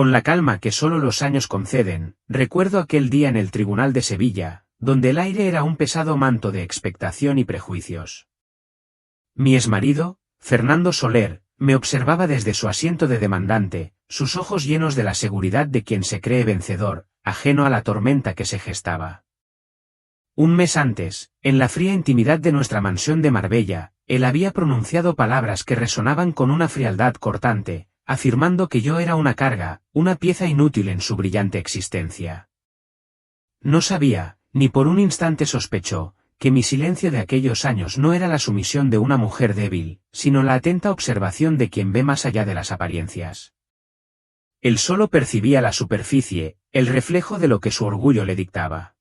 Con la calma que solo los años conceden, recuerdo aquel día en el Tribunal de Sevilla, donde el aire era un pesado manto de expectación y prejuicios. Mi exmarido, Fernando Soler, me observaba desde su asiento de demandante, sus ojos llenos de la seguridad de quien se cree vencedor, ajeno a la tormenta que se gestaba. Un mes antes, en la fría intimidad de nuestra mansión de Marbella, él había pronunciado palabras que resonaban con una frialdad cortante, afirmando que yo era una carga, una pieza inútil en su brillante existencia. No sabía, ni por un instante sospechó, que mi silencio de aquellos años no era la sumisión de una mujer débil, sino la atenta observación de quien ve más allá de las apariencias. Él solo percibía la superficie, el reflejo de lo que su orgullo le dictaba.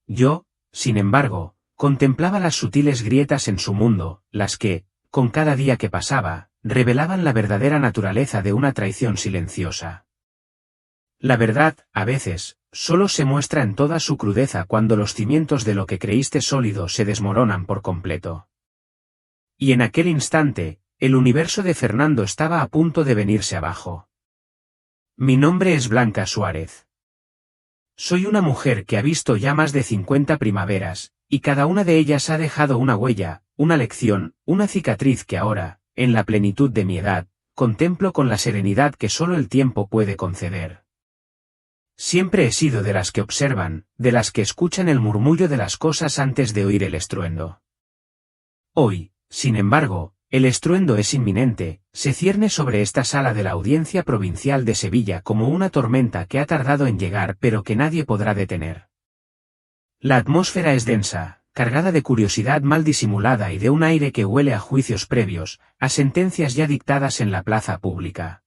Yo, sin embargo, contemplaba las sutiles grietas en su mundo, las que, con cada día que pasaba, revelaban la verdadera naturaleza de una traición silenciosa. La verdad, a veces, solo se muestra en toda su crudeza cuando los cimientos de lo que creíste sólido se desmoronan por completo. Y en aquel instante, el universo de Fernando estaba a punto de venirse abajo. Mi nombre es Blanca Suárez. Soy una mujer que ha visto ya más de 50 primaveras, y cada una de ellas ha dejado una huella, una lección, una cicatriz que ahora, en la plenitud de mi edad, contemplo con la serenidad que solo el tiempo puede conceder. Siempre he sido de las que observan, de las que escuchan el murmullo de las cosas antes de oír el estruendo. Hoy, sin embargo, el estruendo es inminente, se cierne sobre esta sala de la Audiencia Provincial de Sevilla como una tormenta que ha tardado en llegar pero que nadie podrá detener. La atmósfera es densa, cargada de curiosidad mal disimulada y de un aire que huele a juicios previos, a sentencias ya dictadas en la plaza pública.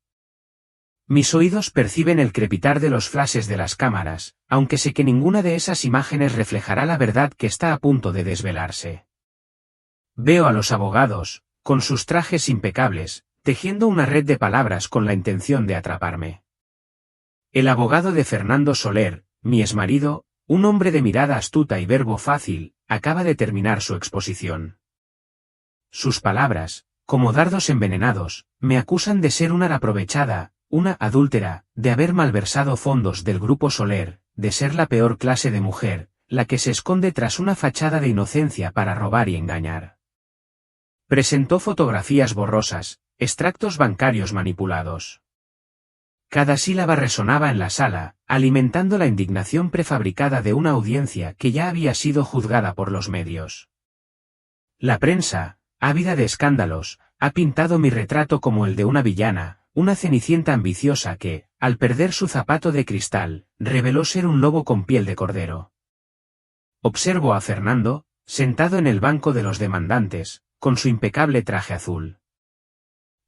Mis oídos perciben el crepitar de los flashes de las cámaras, aunque sé que ninguna de esas imágenes reflejará la verdad que está a punto de desvelarse. Veo a los abogados, con sus trajes impecables, tejiendo una red de palabras con la intención de atraparme. El abogado de Fernando Soler, mi exmarido, un hombre de mirada astuta y verbo fácil, acaba de terminar su exposición. Sus palabras, como dardos envenenados, me acusan de ser una aprovechada, una adúltera, de haber malversado fondos del grupo Soler, de ser la peor clase de mujer, la que se esconde tras una fachada de inocencia para robar y engañar. Presentó fotografías borrosas, extractos bancarios manipulados. Cada sílaba resonaba en la sala, alimentando la indignación prefabricada de una audiencia que ya había sido juzgada por los medios. La prensa, ávida de escándalos, ha pintado mi retrato como el de una villana, una cenicienta ambiciosa que, al perder su zapato de cristal, reveló ser un lobo con piel de cordero. Observo a Fernando, sentado en el banco de los demandantes, con su impecable traje azul.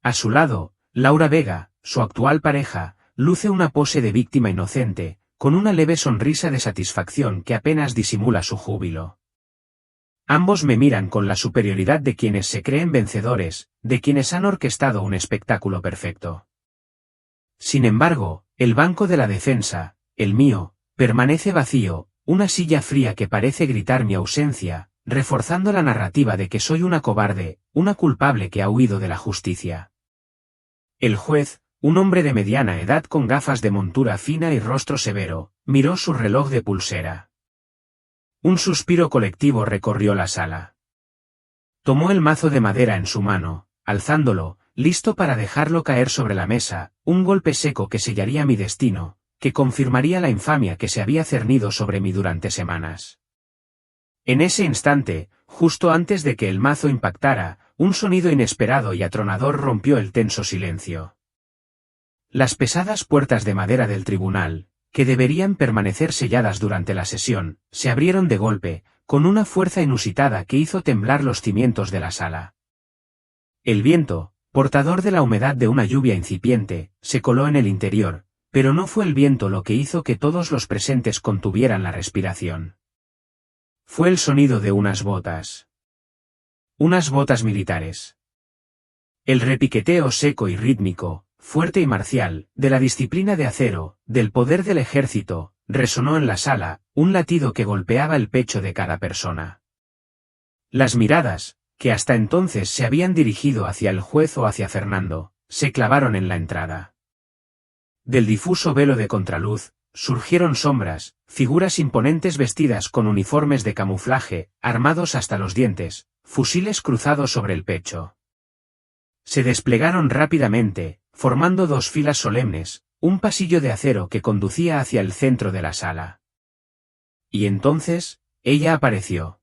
A su lado, Laura Vega, su actual pareja, luce una pose de víctima inocente, con una leve sonrisa de satisfacción que apenas disimula su júbilo. Ambos me miran con la superioridad de quienes se creen vencedores, de quienes han orquestado un espectáculo perfecto. Sin embargo, el banco de la defensa, el mío, permanece vacío, una silla fría que parece gritar mi ausencia, reforzando la narrativa de que soy una cobarde, una culpable que ha huido de la justicia. El juez, un hombre de mediana edad con gafas de montura fina y rostro severo, miró su reloj de pulsera. Un suspiro colectivo recorrió la sala. Tomó el mazo de madera en su mano, alzándolo, listo para dejarlo caer sobre la mesa, un golpe seco que sellaría mi destino, que confirmaría la infamia que se había cernido sobre mí durante semanas. En ese instante, justo antes de que el mazo impactara, un sonido inesperado y atronador rompió el tenso silencio. Las pesadas puertas de madera del tribunal, que deberían permanecer selladas durante la sesión, se abrieron de golpe, con una fuerza inusitada que hizo temblar los cimientos de la sala. El viento, portador de la humedad de una lluvia incipiente, se coló en el interior, pero no fue el viento lo que hizo que todos los presentes contuvieran la respiración. Fue el sonido de unas botas. Unas botas militares. El repiqueteo seco y rítmico, fuerte y marcial, de la disciplina de acero, del poder del ejército, resonó en la sala, un latido que golpeaba el pecho de cada persona. Las miradas, que hasta entonces se habían dirigido hacia el juez o hacia Fernando, se clavaron en la entrada. Del difuso velo de contraluz, surgieron sombras, figuras imponentes vestidas con uniformes de camuflaje, armados hasta los dientes, fusiles cruzados sobre el pecho. Se desplegaron rápidamente, formando dos filas solemnes, un pasillo de acero que conducía hacia el centro de la sala. Y entonces, ella apareció.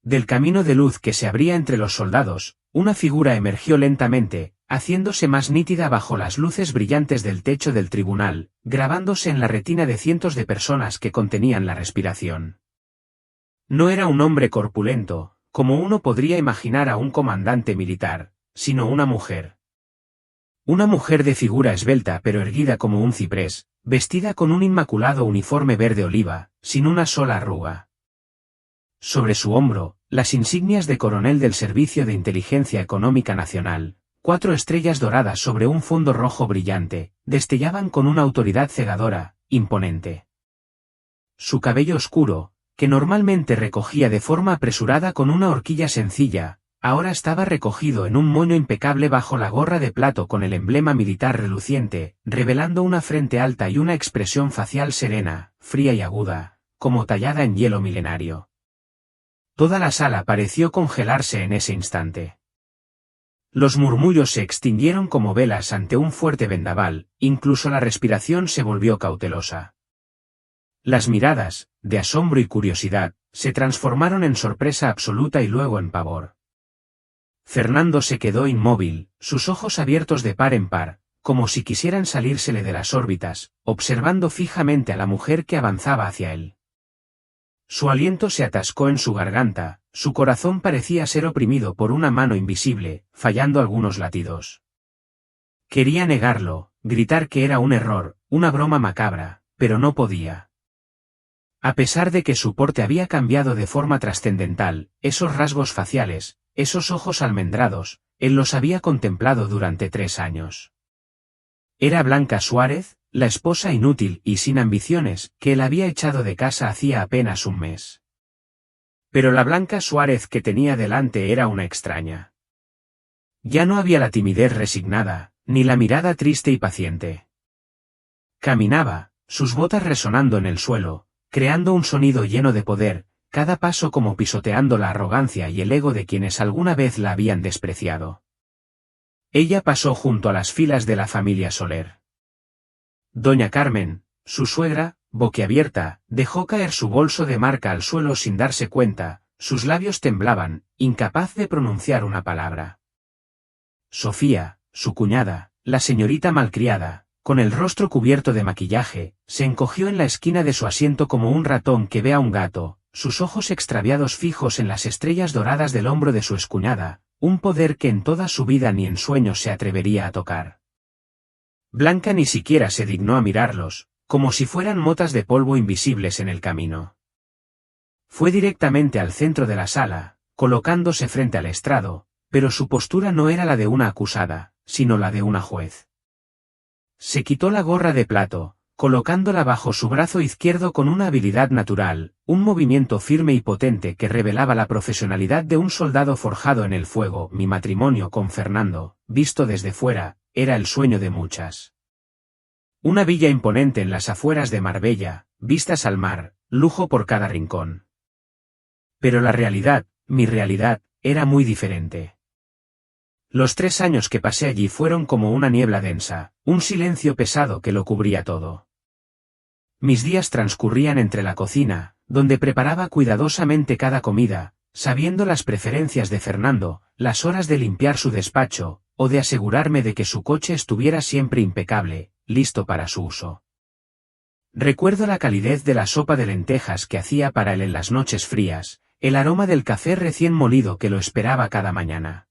Del camino de luz que se abría entre los soldados, una figura emergió lentamente, haciéndose más nítida bajo las luces brillantes del techo del tribunal, grabándose en la retina de cientos de personas que contenían la respiración. No era un hombre corpulento, como uno podría imaginar a un comandante militar, sino una mujer. Una mujer de figura esbelta pero erguida como un ciprés, vestida con un inmaculado uniforme verde oliva, sin una sola arruga. Sobre su hombro, las insignias de coronel del Servicio de Inteligencia Económica Nacional, 4 estrellas doradas sobre un fondo rojo brillante, destellaban con una autoridad cegadora, imponente. Su cabello oscuro, que normalmente recogía de forma apresurada con una horquilla sencilla, ahora estaba recogido en un moño impecable bajo la gorra de plato con el emblema militar reluciente, revelando una frente alta y una expresión facial serena, fría y aguda, como tallada en hielo milenario. Toda la sala pareció congelarse en ese instante. Los murmullos se extinguieron como velas ante un fuerte vendaval, incluso la respiración se volvió cautelosa. Las miradas, de asombro y curiosidad, se transformaron en sorpresa absoluta y luego en pavor. Fernando se quedó inmóvil, sus ojos abiertos de par en par, como si quisieran salírsele de las órbitas, observando fijamente a la mujer que avanzaba hacia él. Su aliento se atascó en su garganta, su corazón parecía ser oprimido por una mano invisible, fallando algunos latidos. Quería negarlo, gritar que era un error, una broma macabra, pero no podía. A pesar de que su porte había cambiado de forma trascendental, esos rasgos faciales, esos ojos almendrados, él los había contemplado durante 3 años. Era Blanca Suárez, la esposa inútil y sin ambiciones, que él había echado de casa hacía apenas un mes. Pero la Blanca Suárez que tenía delante era una extraña. Ya no había la timidez resignada, ni la mirada triste y paciente. Caminaba, sus botas resonando en el suelo, creando un sonido lleno de poder, cada paso como pisoteando la arrogancia y el ego de quienes alguna vez la habían despreciado. Ella pasó junto a las filas de la familia Soler. Doña Carmen, su suegra, boquiabierta, dejó caer su bolso de marca al suelo sin darse cuenta, sus labios temblaban, incapaz de pronunciar una palabra. Sofía, su cuñada, la señorita malcriada, con el rostro cubierto de maquillaje, se encogió en la esquina de su asiento como un ratón que ve a un gato, sus ojos extraviados fijos en las estrellas doradas del hombro de su excuñada, un poder que en toda su vida ni en sueños se atrevería a tocar. Blanca ni siquiera se dignó a mirarlos, como si fueran motas de polvo invisibles en el camino. Fue directamente al centro de la sala, colocándose frente al estrado, pero su postura no era la de una acusada, sino la de una juez. Se quitó la gorra de plato, colocándola bajo su brazo izquierdo con una habilidad natural, un movimiento firme y potente que revelaba la profesionalidad de un soldado forjado en el fuego. Mi matrimonio con Fernando, visto desde fuera, era el sueño de muchas. Una villa imponente en las afueras de Marbella, vistas al mar, lujo por cada rincón. Pero la realidad, mi realidad, era muy diferente. Los 3 años que pasé allí fueron como una niebla densa, un silencio pesado que lo cubría todo. Mis días transcurrían entre la cocina, donde preparaba cuidadosamente cada comida, sabiendo las preferencias de Fernando, las horas de limpiar su despacho, o de asegurarme de que su coche estuviera siempre impecable, listo para su uso. Recuerdo la calidez de la sopa de lentejas que hacía para él en las noches frías, el aroma del café recién molido que lo esperaba cada mañana.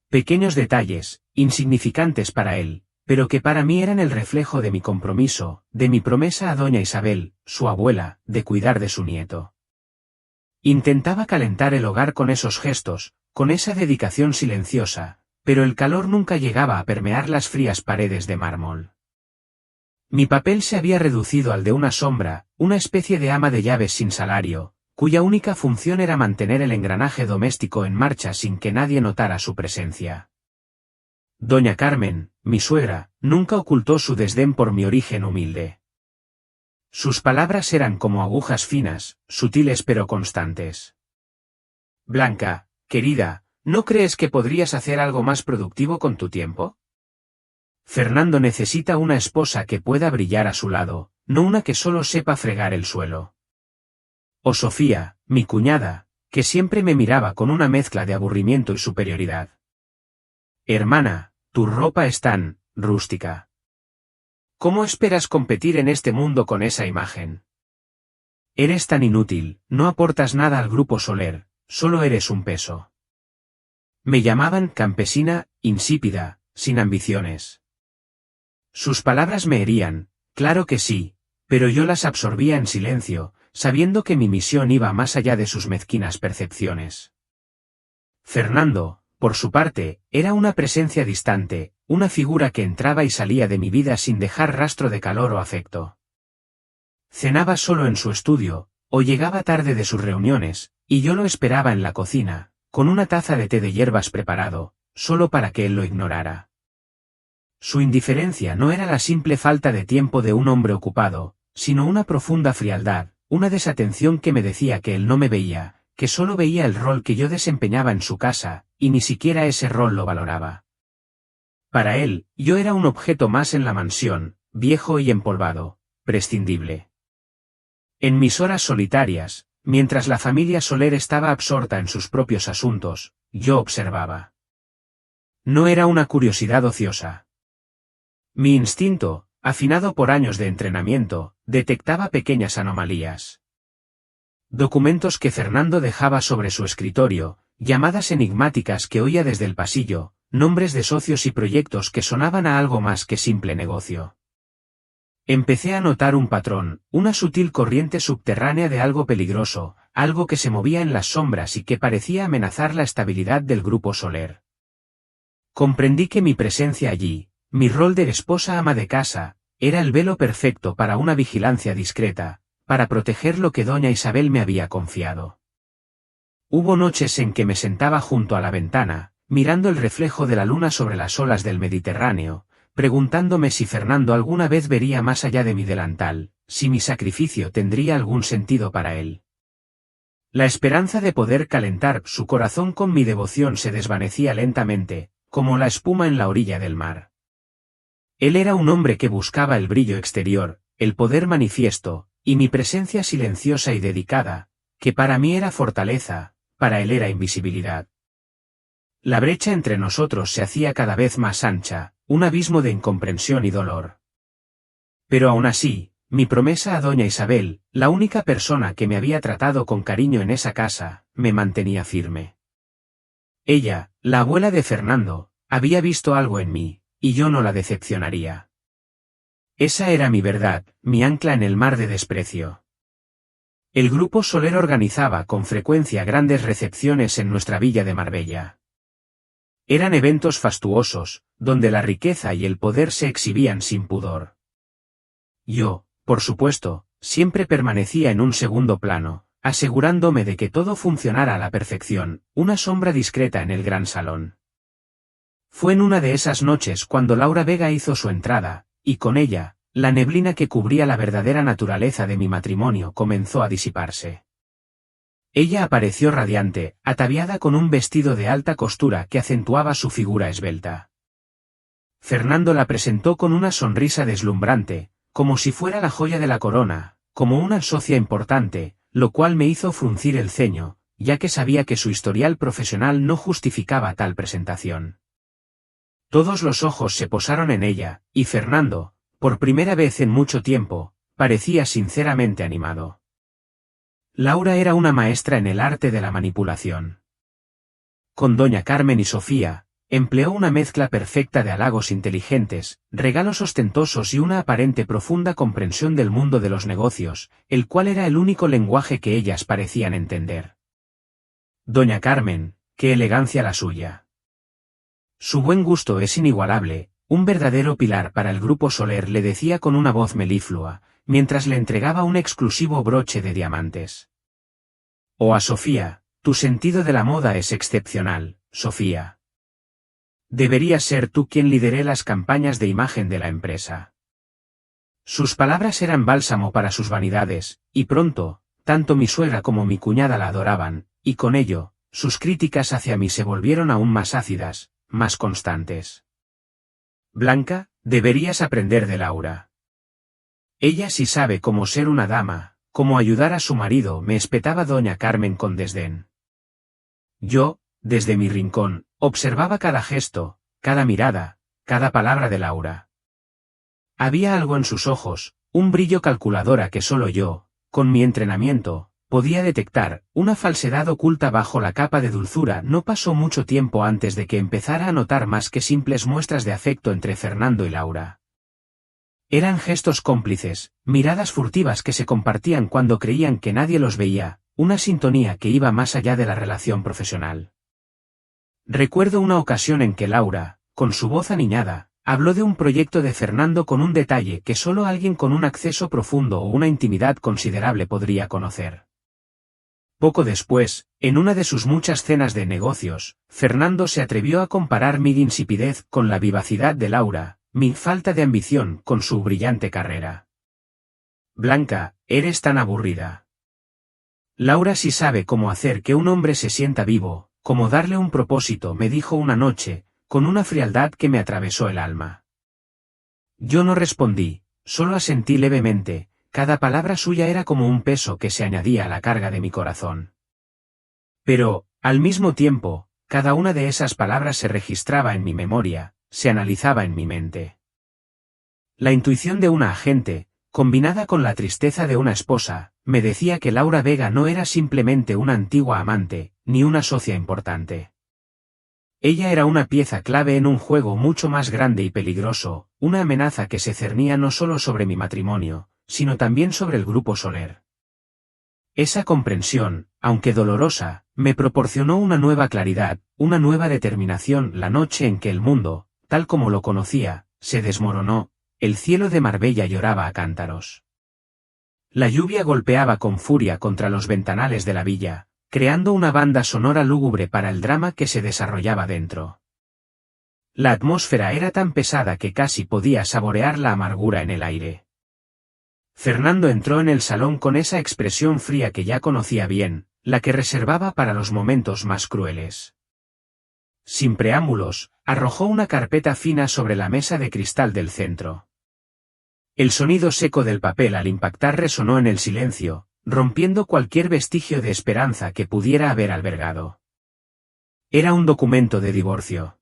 Pequeños detalles, insignificantes para él, pero que para mí eran el reflejo de mi compromiso, de mi promesa a doña Isabel, su abuela, de cuidar de su nieto. Intentaba calentar el hogar con esos gestos, con esa dedicación silenciosa, pero el calor nunca llegaba a permear las frías paredes de mármol. Mi papel se había reducido al de una sombra, una especie de ama de llaves sin salario, cuya única función era mantener el engranaje doméstico en marcha sin que nadie notara su presencia. Doña Carmen, mi suegra, nunca ocultó su desdén por mi origen humilde. Sus palabras eran como agujas finas, sutiles pero constantes. Blanca, querida, ¿no crees que podrías hacer algo más productivo con tu tiempo? Fernando necesita una esposa que pueda brillar a su lado, no una que solo sepa fregar el suelo. O Sofía, mi cuñada, que siempre me miraba con una mezcla de aburrimiento y superioridad. Hermana, tu ropa es tan rústica. ¿Cómo esperas competir en este mundo con esa imagen? Eres tan inútil, no aportas nada al grupo Soler, solo eres un peso. Me llamaban campesina, insípida, sin ambiciones. Sus palabras me herían, claro que sí, pero yo las absorbía en silencio, sabiendo que mi misión iba más allá de sus mezquinas percepciones. Fernando, por su parte, era una presencia distante, una figura que entraba y salía de mi vida sin dejar rastro de calor o afecto. Cenaba solo en su estudio, o llegaba tarde de sus reuniones, y yo lo esperaba en la cocina, con una taza de té de hierbas preparado, solo para que él lo ignorara. Su indiferencia no era la simple falta de tiempo de un hombre ocupado, sino una profunda frialdad, una desatención que me decía que él no me veía, que solo veía el rol que yo desempeñaba en su casa, y ni siquiera ese rol lo valoraba. Para él, yo era un objeto más en la mansión, viejo y empolvado, prescindible. En mis horas solitarias, mientras la familia Soler estaba absorta en sus propios asuntos, yo observaba. No era una curiosidad ociosa. Mi instinto, afinado por años de entrenamiento, detectaba pequeñas anomalías. Documentos que Fernando dejaba sobre su escritorio, llamadas enigmáticas que oía desde el pasillo, nombres de socios y proyectos que sonaban a algo más que simple negocio. Empecé a notar un patrón, una sutil corriente subterránea de algo peligroso, algo que se movía en las sombras y que parecía amenazar la estabilidad del grupo Soler. Comprendí que mi presencia allí, mi rol de esposa ama de casa, era el velo perfecto para una vigilancia discreta, para proteger lo que doña Isabel me había confiado. Hubo noches en que me sentaba junto a la ventana, mirando el reflejo de la luna sobre las olas del Mediterráneo, preguntándome si Fernando alguna vez vería más allá de mi delantal, si mi sacrificio tendría algún sentido para él. La esperanza de poder calentar su corazón con mi devoción se desvanecía lentamente, como la espuma en la orilla del mar. Él era un hombre que buscaba el brillo exterior, el poder manifiesto, y mi presencia silenciosa y dedicada, que para mí era fortaleza, para él era invisibilidad. La brecha entre nosotros se hacía cada vez más ancha, un abismo de incomprensión y dolor. Pero aún así, mi promesa a doña Isabel, la única persona que me había tratado con cariño en esa casa, me mantenía firme. Ella, la abuela de Fernando, había visto algo en mí, y yo no la decepcionaría. Esa era mi verdad, mi ancla en el mar de desprecio. El grupo Soler organizaba con frecuencia grandes recepciones en nuestra villa de Marbella. Eran eventos fastuosos, donde la riqueza y el poder se exhibían sin pudor. Yo, por supuesto, siempre permanecía en un segundo plano, asegurándome de que todo funcionara a la perfección, una sombra discreta en el gran salón. Fue en una de esas noches cuando Laura Vega hizo su entrada, y con ella, la neblina que cubría la verdadera naturaleza de mi matrimonio comenzó a disiparse. Ella apareció radiante, ataviada con un vestido de alta costura que acentuaba su figura esbelta. Fernando la presentó con una sonrisa deslumbrante, como si fuera la joya de la corona, como una socia importante, lo cual me hizo fruncir el ceño, ya que sabía que su historial profesional no justificaba tal presentación. Todos los ojos se posaron en ella, y Fernando, por primera vez en mucho tiempo, parecía sinceramente animado. Laura era una maestra en el arte de la manipulación. Con doña Carmen y Sofía, empleó una mezcla perfecta de halagos inteligentes, regalos ostentosos y una aparente profunda comprensión del mundo de los negocios, el cual era el único lenguaje que ellas parecían entender. Doña Carmen, qué elegancia la suya. Su buen gusto es inigualable, un verdadero pilar para el grupo Soler, le decía con una voz meliflua, mientras le entregaba un exclusivo broche de diamantes. O a Sofía, tu sentido de la moda es excepcional, Sofía. deberías ser tú quien lidere las campañas de imagen de la empresa. Sus palabras eran bálsamo para sus vanidades, y pronto, tanto mi suegra como mi cuñada la adoraban, y con ello, sus críticas hacia mí se volvieron aún más ácidas, más constantes. Blanca, deberías aprender de Laura. Ella sí sabe cómo ser una dama, cómo ayudar a su marido, me espetaba doña Carmen con desdén. Yo, desde mi rincón, observaba cada gesto, cada mirada, cada palabra de Laura. Había algo en sus ojos, un brillo calculadora que solo yo, con mi entrenamiento, podía detectar, una falsedad oculta bajo la capa de dulzura. No pasó mucho tiempo antes de que empezara a notar más que simples muestras de afecto entre Fernando y Laura. Eran gestos cómplices, miradas furtivas que se compartían cuando creían que nadie los veía, una sintonía que iba más allá de la relación profesional. Recuerdo una ocasión en que Laura, con su voz aniñada, habló de un proyecto de Fernando con un detalle que solo alguien con un acceso profundo o una intimidad considerable podría conocer. Poco después, en una de sus muchas cenas de negocios, Fernando se atrevió a comparar mi insipidez con la vivacidad de Laura, mi falta de ambición con su brillante carrera. Blanca, eres tan aburrida. Laura sí sabe cómo hacer que un hombre se sienta vivo, cómo darle un propósito, me dijo una noche, con una frialdad que me atravesó el alma. Yo no respondí, solo asentí levemente, cada palabra suya era como un peso que se añadía a la carga de mi corazón. Pero, al mismo tiempo, cada una de esas palabras se registraba en mi memoria, se analizaba en mi mente. La intuición de una agente, combinada con la tristeza de una esposa, me decía que Laura Vega no era simplemente una antigua amante, ni una socia importante. Ella era una pieza clave en un juego mucho más grande y peligroso, una amenaza que se cernía no solo sobre mi matrimonio, sino también sobre el Grupo Soler. Esa comprensión, aunque dolorosa, me proporcionó una nueva claridad, una nueva determinación. La noche en que el mundo, tal como lo conocía, se desmoronó, el cielo de Marbella lloraba a cántaros. La lluvia golpeaba con furia contra los ventanales de la villa, creando una banda sonora lúgubre para el drama que se desarrollaba dentro. La atmósfera era tan pesada que casi podía saborear la amargura en el aire. Fernando entró en el salón con esa expresión fría que ya conocía bien, la que reservaba para los momentos más crueles. Sin preámbulos, arrojó una carpeta fina sobre la mesa de cristal del centro. El sonido seco del papel al impactar resonó en el silencio, rompiendo cualquier vestigio de esperanza que pudiera haber albergado. Era un documento de divorcio.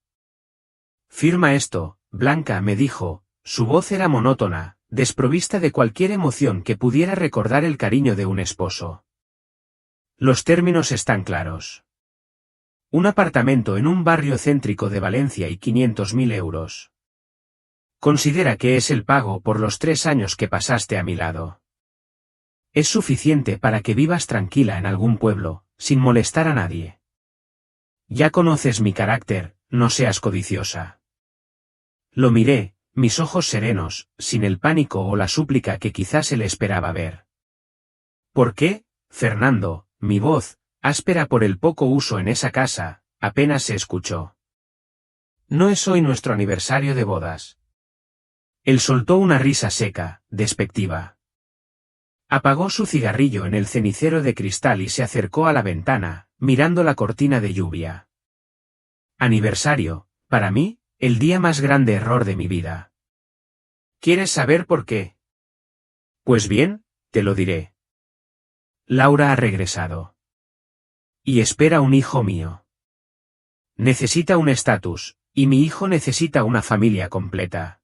Firma esto, Blanca, me dijo, su voz era monótona, desprovista de cualquier emoción que pudiera recordar el cariño de un esposo. Los términos están claros. Un apartamento en un barrio céntrico de Valencia y 500.000 euros. Considera que es el pago por los 3 años que pasaste a mi lado. Es suficiente para que vivas tranquila en algún pueblo, sin molestar a nadie. Ya conoces mi carácter, no seas codiciosa. Lo miré, mis ojos serenos, sin el pánico o la súplica que quizás se le esperaba ver. ¿Por qué, Fernando? Mi voz, áspera por el poco uso en esa casa, apenas se escuchó. No es hoy nuestro aniversario de bodas. Él soltó una risa seca, despectiva. Apagó su cigarrillo en el cenicero de cristal y se acercó a la ventana, mirando la cortina de lluvia. Aniversario, para mí, el día más grande error de mi vida. ¿Quieres saber por qué? Pues bien, te lo diré. Laura ha regresado. Y espera un hijo mío. Necesita un estatus, y mi hijo necesita una familia completa.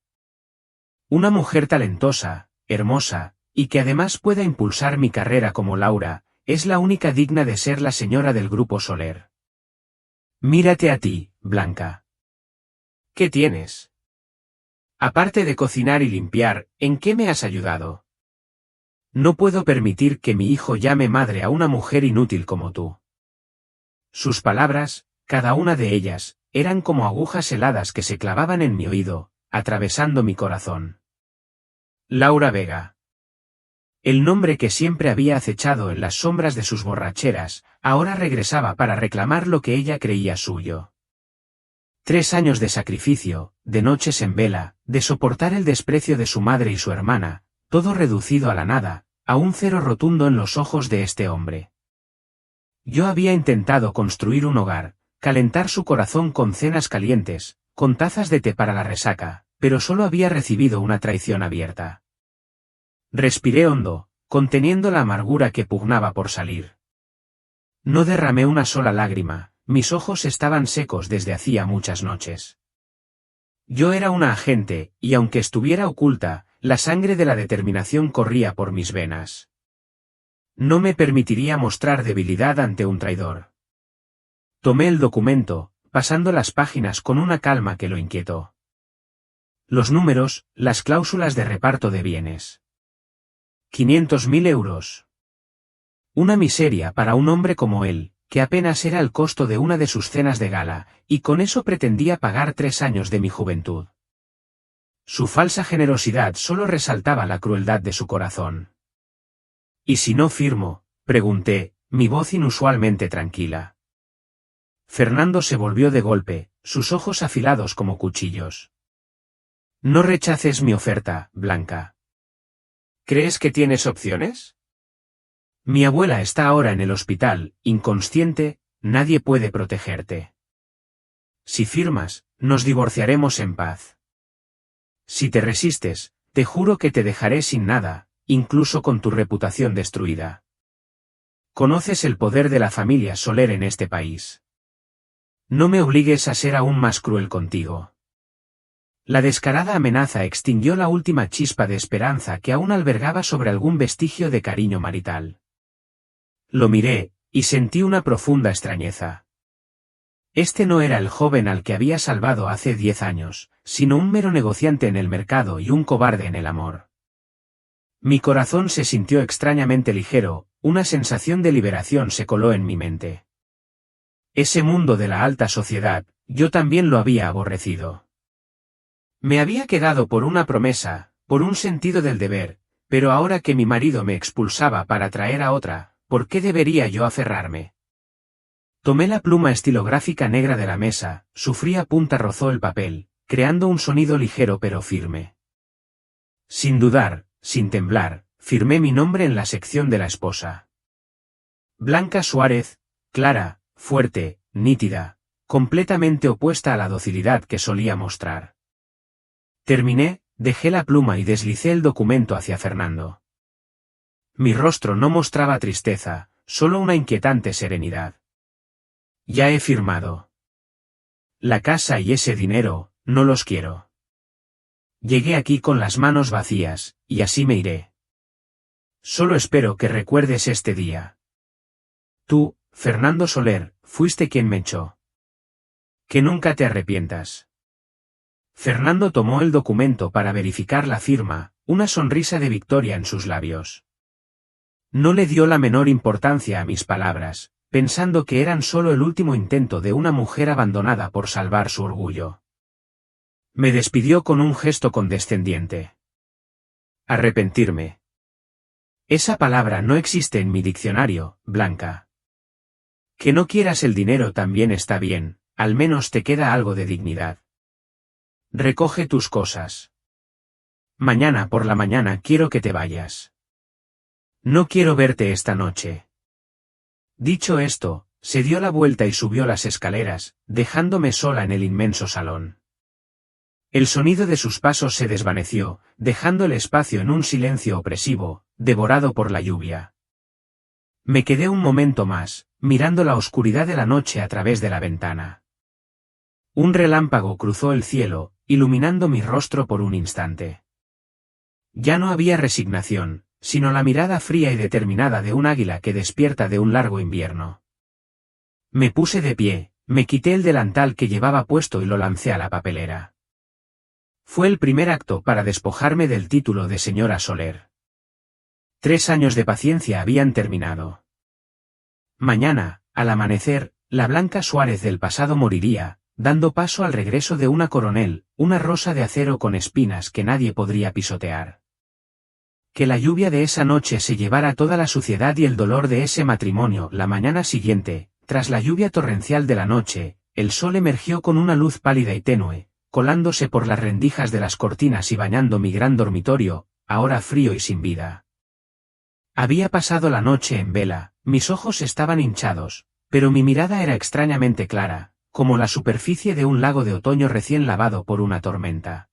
Una mujer talentosa, hermosa, y que además pueda impulsar mi carrera como Laura, es la única digna de ser la señora del Grupo Soler. Mírate a ti, Blanca. ¿Qué tienes? Aparte de cocinar y limpiar, ¿en qué me has ayudado? No puedo permitir que mi hijo llame madre a una mujer inútil como tú. Sus palabras, cada una de ellas, eran como agujas heladas que se clavaban en mi oído, atravesando mi corazón. Laura Vega. El nombre que siempre había acechado en las sombras de sus borracheras, ahora regresaba para reclamar lo que ella creía suyo. 3 años de sacrificio, de noches en vela, de soportar el desprecio de su madre y su hermana, todo reducido a la nada, a un cero rotundo en los ojos de este hombre. Yo había intentado construir un hogar, calentar su corazón con cenas calientes, con tazas de té para la resaca, pero solo había recibido una traición abierta. Respiré hondo, conteniendo la amargura que pugnaba por salir. No derramé una sola lágrima, mis ojos estaban secos desde hacía muchas noches. Yo era una agente, y aunque estuviera oculta, la sangre de la determinación corría por mis venas. No me permitiría mostrar debilidad ante un traidor. Tomé el documento, pasando las páginas con una calma que lo inquietó. Los números, las cláusulas de reparto de bienes. 500.000 euros. Una miseria para un hombre como él, que apenas era el costo de una de sus cenas de gala, y con eso pretendía pagar 3 años de mi juventud. Su falsa generosidad solo resaltaba la crueldad de su corazón. ¿Y si no firmo?, pregunté, mi voz inusualmente tranquila. Fernando se volvió de golpe, sus ojos afilados como cuchillos. No rechaces mi oferta, Blanca. ¿Crees que tienes opciones? Mi abuela está ahora en el hospital, inconsciente, nadie puede protegerte. Si firmas, nos divorciaremos en paz. Si te resistes, te juro que te dejaré sin nada, incluso con tu reputación destruida. Conoces el poder de la familia Soler en este país. No me obligues a ser aún más cruel contigo. La descarada amenaza extinguió la última chispa de esperanza que aún albergaba sobre algún vestigio de cariño marital. Lo miré, y sentí una profunda extrañeza. Este no era el joven al que había salvado hace 10 años, sino un mero negociante en el mercado y un cobarde en el amor. Mi corazón se sintió extrañamente ligero, una sensación de liberación se coló en mi mente. Ese mundo de la alta sociedad, yo también lo había aborrecido. Me había quedado por una promesa, por un sentido del deber, pero ahora que mi marido me expulsaba para traer a otra, ¿por qué debería yo aferrarme? Tomé la pluma estilográfica negra de la mesa, su fría punta rozó el papel, creando un sonido ligero pero firme. Sin dudar, sin temblar, firmé mi nombre en la sección de la esposa. Blanca Suárez, clara, fuerte, nítida, completamente opuesta a la docilidad que solía mostrar. Terminé, dejé la pluma y deslicé el documento hacia Fernando. Mi rostro no mostraba tristeza, solo una inquietante serenidad. Ya he firmado. La casa y ese dinero, no los quiero. Llegué aquí con las manos vacías, y así me iré. Solo espero que recuerdes este día. Tú, Fernando Soler, fuiste quien me echó. Que nunca te arrepientas. Fernando tomó el documento para verificar la firma, una sonrisa de victoria en sus labios. No le dio la menor importancia a mis palabras, pensando que eran solo el último intento de una mujer abandonada por salvar su orgullo. Me despidió con un gesto condescendiente. Arrepentirme. Esa palabra no existe en mi diccionario, Blanca. Que no quieras el dinero también está bien, al menos te queda algo de dignidad. Recoge tus cosas. Mañana por la mañana quiero que te vayas. No quiero verte esta noche. Dicho esto, se dio la vuelta y subió las escaleras, dejándome sola en el inmenso salón. El sonido de sus pasos se desvaneció, dejando el espacio en un silencio opresivo, devorado por la lluvia. Me quedé un momento más, mirando la oscuridad de la noche a través de la ventana. Un relámpago cruzó el cielo, iluminando mi rostro por un instante. Ya no había resignación, sino la mirada fría y determinada de un águila que despierta de un largo invierno. Me puse de pie, me quité el delantal que llevaba puesto y lo lancé a la papelera. Fue el primer acto para despojarme del título de señora Soler. 3 años de paciencia habían terminado. Mañana, al amanecer, la Blanca Suárez del pasado moriría, dando paso al regreso de una coronel, una rosa de acero con espinas que nadie podría pisotear. Que la lluvia de esa noche se llevara toda la suciedad y el dolor de ese matrimonio la mañana siguiente, tras la lluvia torrencial de la noche, el sol emergió con una luz pálida y tenue, colándose por las rendijas de las cortinas y bañando mi gran dormitorio, ahora frío y sin vida. Había pasado la noche en vela, mis ojos estaban hinchados, pero mi mirada era extrañamente clara, como la superficie de un lago de otoño recién lavado por una tormenta.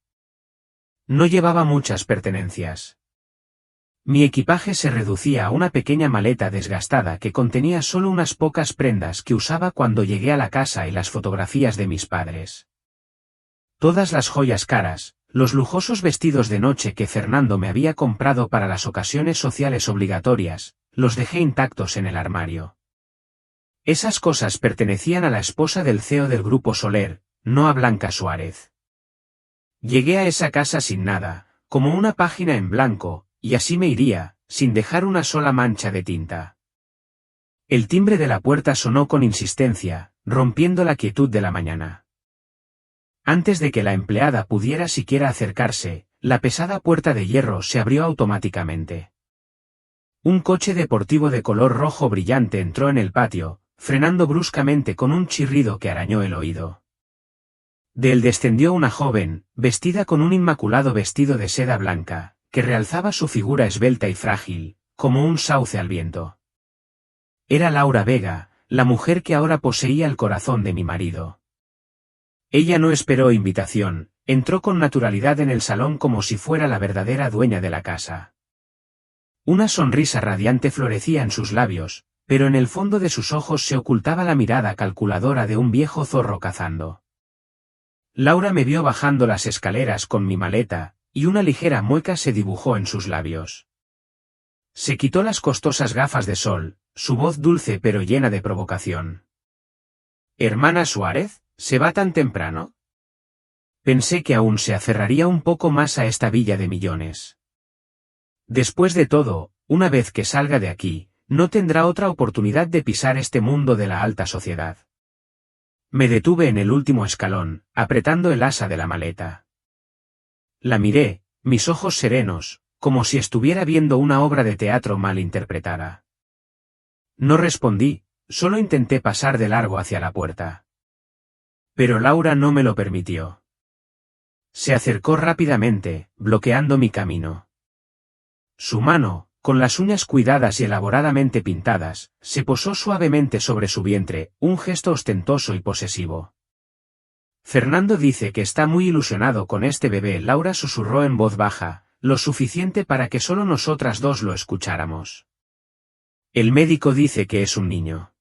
No llevaba muchas pertenencias. Mi equipaje se reducía a una pequeña maleta desgastada que contenía solo unas pocas prendas que usaba cuando llegué a la casa y las fotografías de mis padres. Todas las joyas caras, los lujosos vestidos de noche que Fernando me había comprado para las ocasiones sociales obligatorias, los dejé intactos en el armario. Esas cosas pertenecían a la esposa del CEO del Grupo Soler, no a Blanca Suárez. Llegué a esa casa sin nada, como una página en blanco, y así me iría, sin dejar una sola mancha de tinta. El timbre de la puerta sonó con insistencia, rompiendo la quietud de la mañana. Antes de que la empleada pudiera siquiera acercarse, la pesada puerta de hierro se abrió automáticamente. Un coche deportivo de color rojo brillante entró en el patio, frenando bruscamente con un chirrido que arañó el oído. De él descendió una joven, vestida con un inmaculado vestido de seda blanca, que realzaba su figura esbelta y frágil, como un sauce al viento. Era Laura Vega, la mujer que ahora poseía el corazón de mi marido. Ella no esperó invitación, entró con naturalidad en el salón como si fuera la verdadera dueña de la casa. Una sonrisa radiante florecía en sus labios, pero en el fondo de sus ojos se ocultaba la mirada calculadora de un viejo zorro cazando. Laura me vio bajando las escaleras con mi maleta, y una ligera mueca se dibujó en sus labios. Se quitó las costosas gafas de sol, su voz dulce pero llena de provocación. «¿Hermana Suárez, se va tan temprano?» Pensé que aún se aferraría un poco más a esta villa de millones. Después de todo, una vez que salga de aquí, no tendrá otra oportunidad de pisar este mundo de la alta sociedad. Me detuve en el último escalón, apretando el asa de la maleta. La miré, mis ojos serenos, como si estuviera viendo una obra de teatro mal interpretada. No respondí, solo intenté pasar de largo hacia la puerta. Pero Laura no me lo permitió. Se acercó rápidamente, bloqueando mi camino. Su mano, con las uñas cuidadas y elaboradamente pintadas, se posó suavemente sobre su vientre, un gesto ostentoso y posesivo. «Fernando dice que está muy ilusionado con este bebé», Laura susurró en voz baja, lo suficiente para que solo nosotras dos lo escucháramos. «El médico dice que es un niño.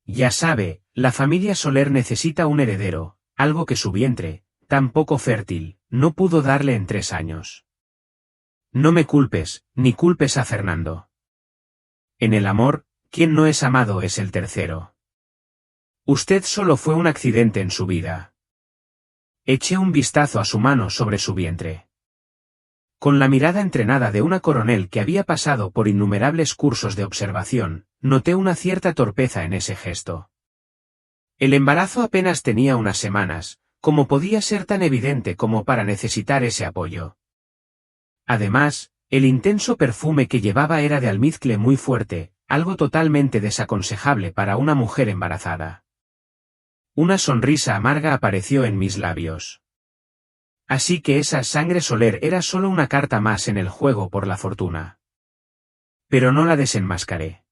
Ya sabe, la familia Soler necesita un heredero, algo que su vientre, tan poco fértil, no pudo darle en 3 años. No me culpes, ni culpes a Fernando. En el amor, quien no es amado es el tercero. Usted solo fue un accidente en su vida». Eché un vistazo a su mano sobre su vientre. Con la mirada entrenada de una coronel que había pasado por innumerables cursos de observación, noté una cierta torpeza en ese gesto. El embarazo apenas tenía unas semanas, como podía ser tan evidente como para necesitar ese apoyo. Además, el intenso perfume que llevaba era de almizcle muy fuerte, algo totalmente desaconsejable para una mujer embarazada. Una sonrisa amarga apareció en mis labios. Así que esa sangre Soler era solo una carta más en el juego por la fortuna. Pero no la desenmascaré.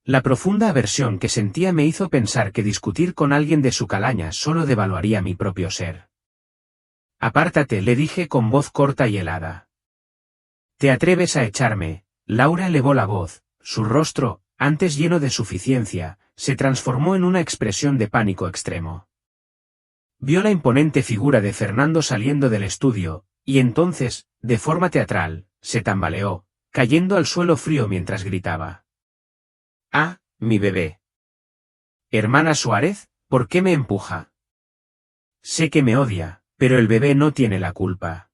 La profunda aversión que sentía me hizo pensar que discutir con alguien de su calaña solo devaluaría mi propio ser. «Apártate», le dije con voz corta y helada. «¿Te atreves a echarme?» Laura elevó la voz, su rostro, antes lleno de suficiencia, se transformó en una expresión de pánico extremo. Vio la imponente figura de Fernando saliendo del estudio, y entonces, de forma teatral, se tambaleó, cayendo al suelo frío mientras gritaba. «¡Ah, mi bebé! Hermana Suárez, ¿por qué me empuja? Sé que me odia, pero el bebé no tiene la culpa».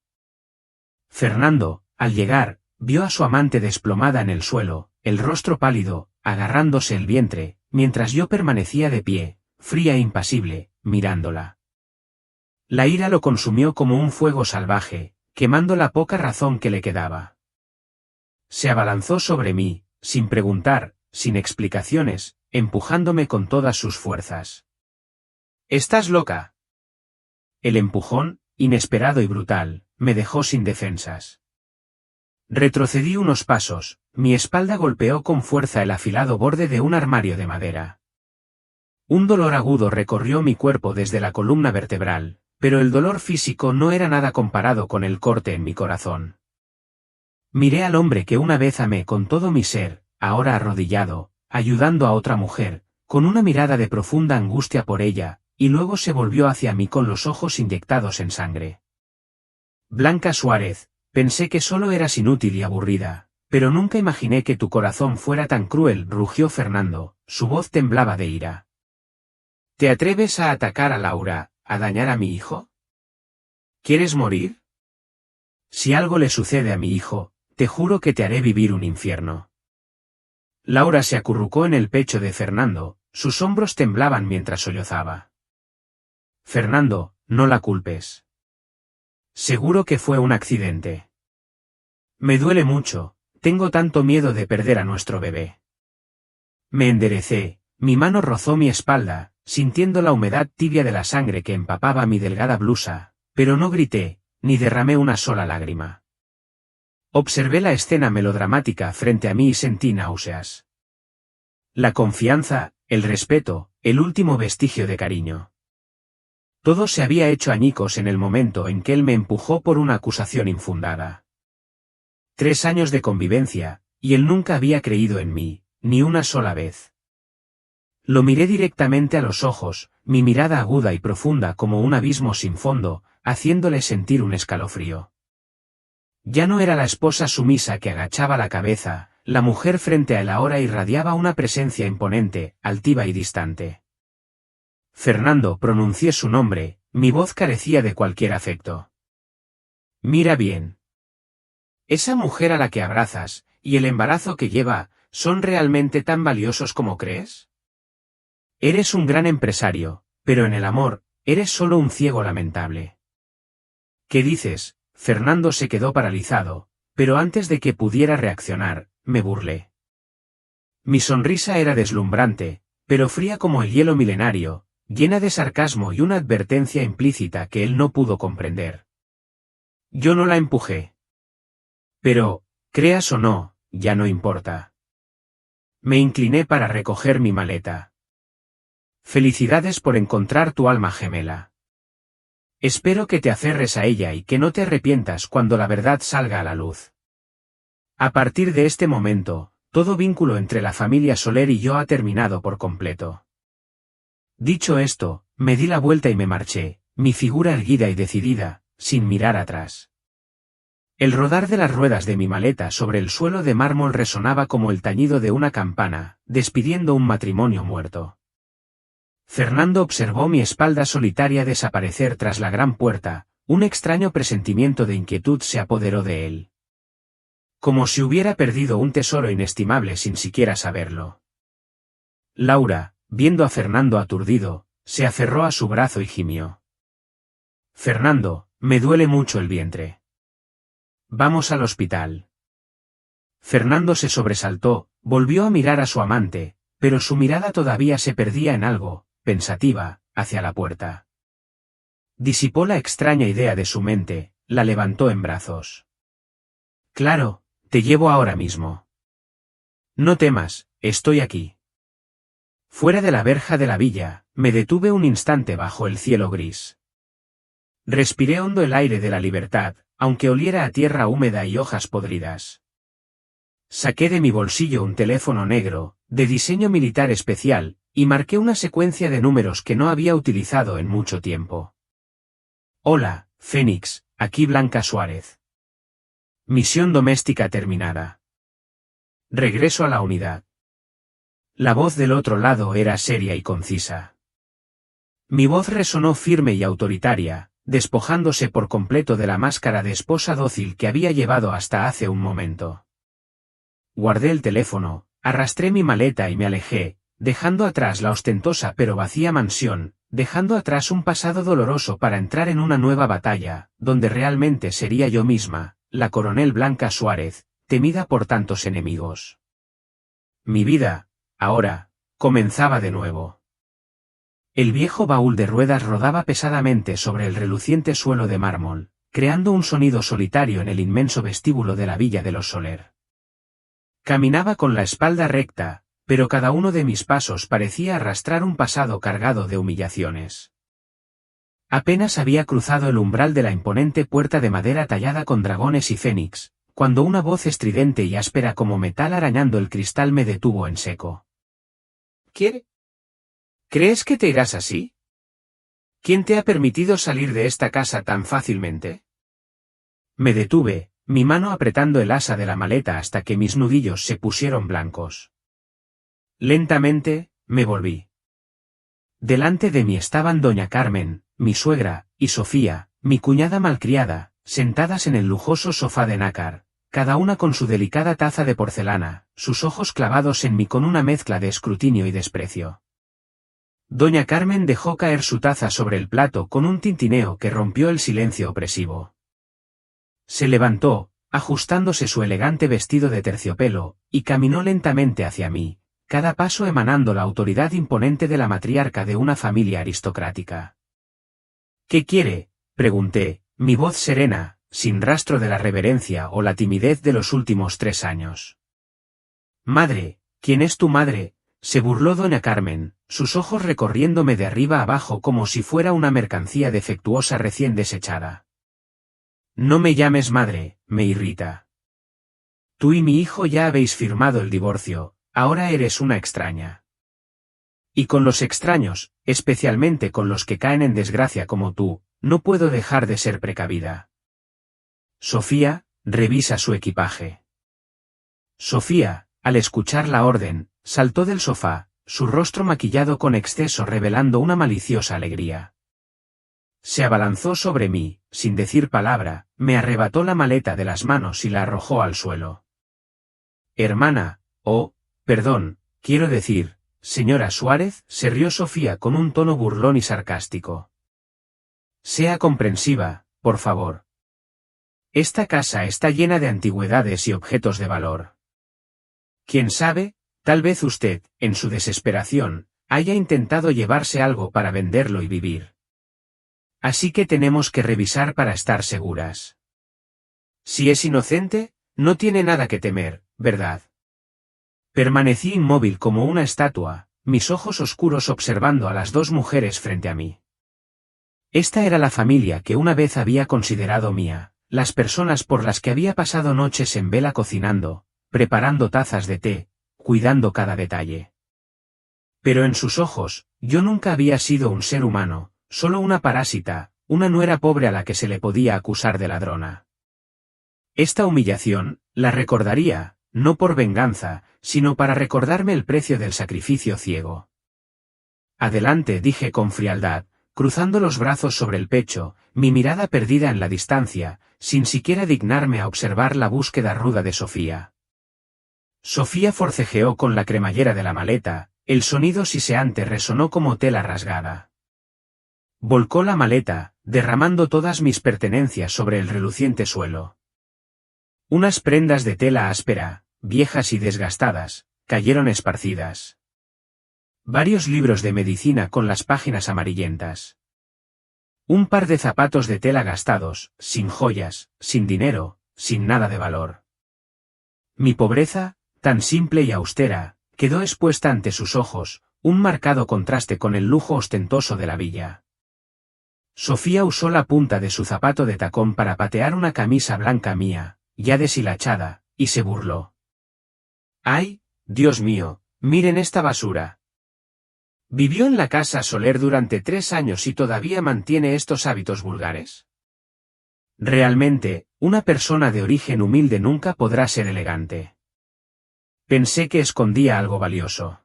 Fernando, al llegar, vio a su amante desplomada en el suelo, el rostro pálido, agarrándose el vientre, mientras yo permanecía de pie, fría e impasible, mirándola. La ira lo consumió como un fuego salvaje, quemando la poca razón que le quedaba. Se abalanzó sobre mí, sin preguntar, sin explicaciones, empujándome con todas sus fuerzas. ¿Estás loca? El empujón, inesperado y brutal, me dejó sin defensas. Retrocedí unos pasos, mi espalda golpeó con fuerza el afilado borde de un armario de madera. Un dolor agudo recorrió mi cuerpo desde la columna vertebral, pero el dolor físico no era nada comparado con el corte en mi corazón. Miré al hombre que una vez amé con todo mi ser, ahora arrodillado, ayudando a otra mujer, con una mirada de profunda angustia por ella, y luego se volvió hacia mí con los ojos inyectados en sangre. Blanca Suárez, pensé que solo eras inútil y aburrida, pero nunca imaginé que tu corazón fuera tan cruel, rugió Fernando, su voz temblaba de ira. ¿Te atreves a atacar a Laura, a dañar a mi hijo? ¿Quieres morir? Si algo le sucede a mi hijo, te juro que te haré vivir un infierno. Laura se acurrucó en el pecho de Fernando, sus hombros temblaban mientras sollozaba. Fernando, no la culpes. Seguro que fue un accidente. Me duele mucho, tengo tanto miedo de perder a nuestro bebé. Me enderecé, mi mano rozó mi espalda, sintiendo la humedad tibia de la sangre que empapaba mi delgada blusa, pero no grité, ni derramé una sola lágrima. Observé la escena melodramática frente a mí y sentí náuseas. La confianza, el respeto, el último vestigio de cariño. Todo se había hecho añicos en el momento en que él me empujó por una acusación infundada. 3 años de convivencia, y él nunca había creído en mí, ni una sola vez. Lo miré directamente a los ojos, mi mirada aguda y profunda como un abismo sin fondo, haciéndole sentir un escalofrío. Ya no era la esposa sumisa que agachaba la cabeza, la mujer frente a él ahora irradiaba una presencia imponente, altiva y distante. Fernando, pronuncié su nombre, mi voz carecía de cualquier afecto. Mira bien. Esa mujer a la que abrazas, y el embarazo que lleva, ¿son realmente tan valiosos como crees? Eres un gran empresario, pero en el amor, eres solo un ciego lamentable. ¿Qué dices? Fernando se quedó paralizado, pero antes de que pudiera reaccionar, me burlé. Mi sonrisa era deslumbrante, pero fría como el hielo milenario, llena de sarcasmo y una advertencia implícita que él no pudo comprender. Yo no la empujé. Pero, creas o no, ya no importa. Me incliné para recoger mi maleta. Felicidades por encontrar tu alma gemela. Espero que te aferres a ella y que no te arrepientas cuando la verdad salga a la luz. A partir de este momento, todo vínculo entre la familia Soler y yo ha terminado por completo. Dicho esto, me di la vuelta y me marché, mi figura erguida y decidida, sin mirar atrás. El rodar de las ruedas de mi maleta sobre el suelo de mármol resonaba como el tañido de una campana, despidiendo un matrimonio muerto. Fernando observó mi espalda solitaria desaparecer tras la gran puerta, un extraño presentimiento de inquietud se apoderó de él. Como si hubiera perdido un tesoro inestimable sin siquiera saberlo. Laura, viendo a Fernando aturdido, se aferró a su brazo y gimió. Fernando, me duele mucho el vientre. Vamos al hospital. Fernando se sobresaltó, volvió a mirar a su amante, pero su mirada todavía se perdía en algo, pensativa, hacia la puerta. Disipó la extraña idea de su mente, la levantó en brazos. Claro, te llevo ahora mismo. No temas, estoy aquí. Fuera de la verja de la villa, me detuve un instante bajo el cielo gris. Respiré hondo el aire de la libertad, aunque oliera a tierra húmeda y hojas podridas. Saqué de mi bolsillo un teléfono negro, de diseño militar especial, y marqué una secuencia de números que no había utilizado en mucho tiempo. Hola, Fénix, aquí Blanca Suárez. Misión doméstica terminada. Regreso a la unidad. La voz del otro lado era seria y concisa. Mi voz resonó firme y autoritaria, despojándose por completo de la máscara de esposa dócil que había llevado hasta hace un momento. Guardé el teléfono, arrastré mi maleta y me alejé, dejando atrás la ostentosa pero vacía mansión, dejando atrás un pasado doloroso para entrar en una nueva batalla, donde realmente sería yo misma, la coronel Blanca Suárez, temida por tantos enemigos. Mi vida, ahora, comenzaba de nuevo. El viejo baúl de ruedas rodaba pesadamente sobre el reluciente suelo de mármol, creando un sonido solitario en el inmenso vestíbulo de la villa de los Soler. Caminaba con la espalda recta, pero cada uno de mis pasos parecía arrastrar un pasado cargado de humillaciones. Apenas había cruzado el umbral de la imponente puerta de madera tallada con dragones y fénix, cuando una voz estridente y áspera como metal arañando el cristal me detuvo en seco. ¿Crees que te irás así? ¿Quién te ha permitido salir de esta casa tan fácilmente? Me detuve, mi mano apretando el asa de la maleta hasta que mis nudillos se pusieron blancos. Lentamente, me volví. Delante de mí estaban doña Carmen, mi suegra, y Sofía, mi cuñada malcriada, sentadas en el lujoso sofá de nácar, cada una con su delicada taza de porcelana, sus ojos clavados en mí con una mezcla de escrutinio y desprecio. Doña Carmen dejó caer su taza sobre el plato con un tintineo que rompió el silencio opresivo. Se levantó, ajustándose su elegante vestido de terciopelo, y caminó lentamente hacia mí, cada paso emanando la autoridad imponente de la matriarca de una familia aristocrática. ¿Qué quiere?, pregunté, mi voz serena, sin rastro de la reverencia o la timidez de los últimos 3 años. Madre, ¿quién es tu madre?, se burló doña Carmen, sus ojos recorriéndome de arriba abajo como si fuera una mercancía defectuosa recién desechada. No me llames madre, me irrita. Tú y mi hijo ya habéis firmado el divorcio, ahora eres una extraña. Y con los extraños, especialmente con los que caen en desgracia como tú, no puedo dejar de ser precavida. Sofía, revisa su equipaje. Sofía, al escuchar la orden, saltó del sofá, su rostro maquillado con exceso revelando una maliciosa alegría. Se abalanzó sobre mí, sin decir palabra, me arrebató la maleta de las manos y la arrojó al suelo. Hermana, perdón, quiero decir, señora Suárez, se rió Sofía con un tono burlón y sarcástico. Sea comprensiva, por favor. Esta casa está llena de antigüedades y objetos de valor. ¿Quién sabe? Tal vez usted, en su desesperación, haya intentado llevarse algo para venderlo y vivir. Así que tenemos que revisar para estar seguras. Si es inocente, no tiene nada que temer, ¿verdad? Permanecí inmóvil como una estatua, mis ojos oscuros observando a las 2 mujeres frente a mí. Esta era la familia que una vez había considerado mía, las personas por las que había pasado noches en vela cocinando, preparando tazas de té, cuidando cada detalle. Pero en sus ojos, yo nunca había sido un ser humano, solo una parásita, una nuera pobre a la que se le podía acusar de ladrona. Esta humillación, la recordaría, no por venganza, sino para recordarme el precio del sacrificio ciego. Adelante, dije con frialdad, cruzando los brazos sobre el pecho, mi mirada perdida en la distancia, sin siquiera dignarme a observar la búsqueda ruda de Sofía. Sofía forcejeó con la cremallera de la maleta, el sonido siseante resonó como tela rasgada. Volcó la maleta, derramando todas mis pertenencias sobre el reluciente suelo. Unas prendas de tela áspera, viejas y desgastadas, cayeron esparcidas. Varios libros de medicina con las páginas amarillentas. Un par de zapatos de tela gastados, sin joyas, sin dinero, sin nada de valor. Mi pobreza, tan simple y austera, quedó expuesta ante sus ojos, un marcado contraste con el lujo ostentoso de la villa. Sofía usó la punta de su zapato de tacón para patear una camisa blanca mía, ya deshilachada, y se burló. ¡Ay, Dios mío, miren esta basura! ¿Vivió en la casa Soler durante 3 años y todavía mantiene estos hábitos vulgares? Realmente, una persona de origen humilde nunca podrá ser elegante. Pensé que escondía algo valioso.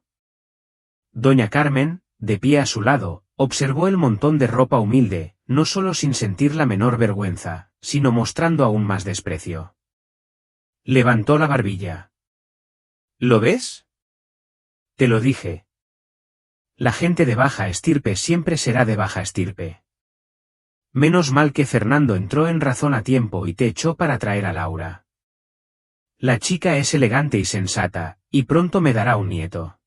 Doña Carmen, de pie a su lado, observó el montón de ropa humilde, no solo sin sentir la menor vergüenza, sino mostrando aún más desprecio. Levantó la barbilla. ¿Lo ves? Te lo dije. La gente de baja estirpe siempre será de baja estirpe. Menos mal que Fernando entró en razón a tiempo y te echó para traer a Laura. La chica es elegante y sensata, y pronto me dará un nieto.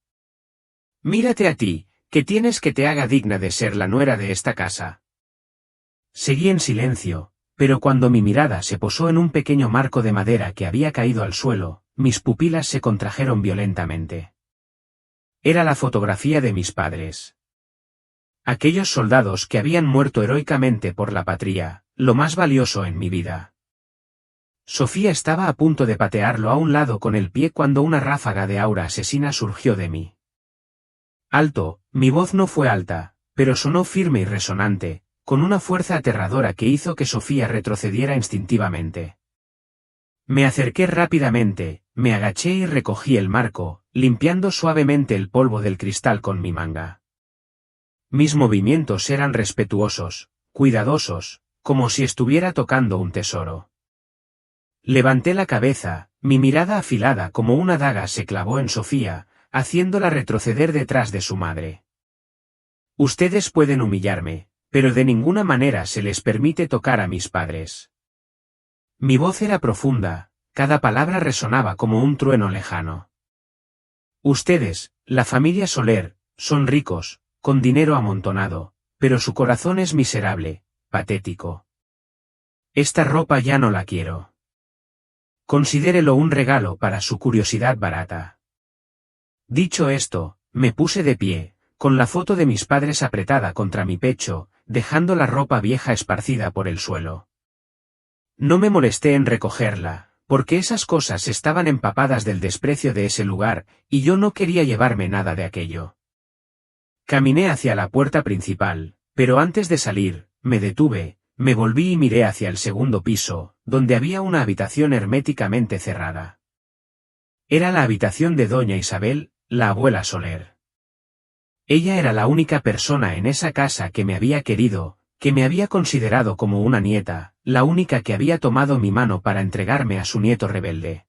Mírate a ti, ¿Qué tienes que te haga digna de ser la nuera de esta casa? Seguí en silencio, pero cuando mi mirada se posó en un pequeño marco de madera que había caído al suelo, mis pupilas se contrajeron violentamente. Era la fotografía de mis padres. Aquellos soldados que habían muerto heroicamente por la patria, lo más valioso en mi vida. Sofía estaba a punto de patearlo a un lado con el pie cuando una ráfaga de aura asesina surgió de mí. Alto, mi voz no fue alta, pero sonó firme y resonante, con una fuerza aterradora que hizo que Sofía retrocediera instintivamente. Me acerqué rápidamente, me agaché y recogí el marco, limpiando suavemente el polvo del cristal con mi manga. Mis movimientos eran respetuosos, cuidadosos, como si estuviera tocando un tesoro. Levanté la cabeza, mi mirada afilada como una daga se clavó en Sofía, haciéndola retroceder detrás de su madre. Ustedes pueden humillarme, pero de ninguna manera se les permite tocar a mis padres. Mi voz era profunda, cada palabra resonaba como un trueno lejano. Ustedes, la familia Soler, son ricos, con dinero amontonado, pero su corazón es miserable, patético. Esta ropa ya no la quiero. Considérelo un regalo para su curiosidad barata. Dicho esto, me puse de pie, con la foto de mis padres apretada contra mi pecho, dejando la ropa vieja esparcida por el suelo. No me molesté en recogerla, porque esas cosas estaban empapadas del desprecio de ese lugar, y yo no quería llevarme nada de aquello. Caminé hacia la puerta principal, pero antes de salir, me detuve, me volví y miré hacia el segundo piso, donde había una habitación herméticamente cerrada. Era la habitación de doña Isabel, la abuela Soler. Ella era la única persona en esa casa que me había querido, que me había considerado como una nieta, la única que había tomado mi mano para entregarme a su nieto rebelde.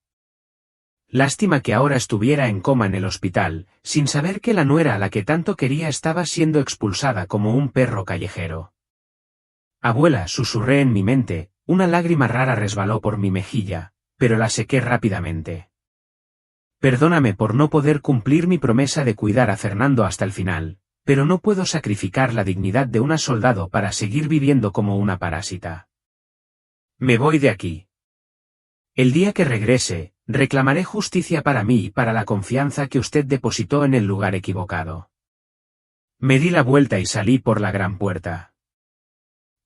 Lástima que ahora estuviera en coma en el hospital, sin saber que la nuera a la que tanto quería estaba siendo expulsada como un perro callejero. Abuela, susurré en mi mente, una lágrima rara resbaló por mi mejilla, pero la sequé rápidamente. Perdóname por no poder cumplir mi promesa de cuidar a Fernando hasta el final, pero no puedo sacrificar la dignidad de un soldado para seguir viviendo como una parásita. Me voy de aquí. El día que regrese, reclamaré justicia para mí y para la confianza que usted depositó en el lugar equivocado. Me di la vuelta y salí por la gran puerta.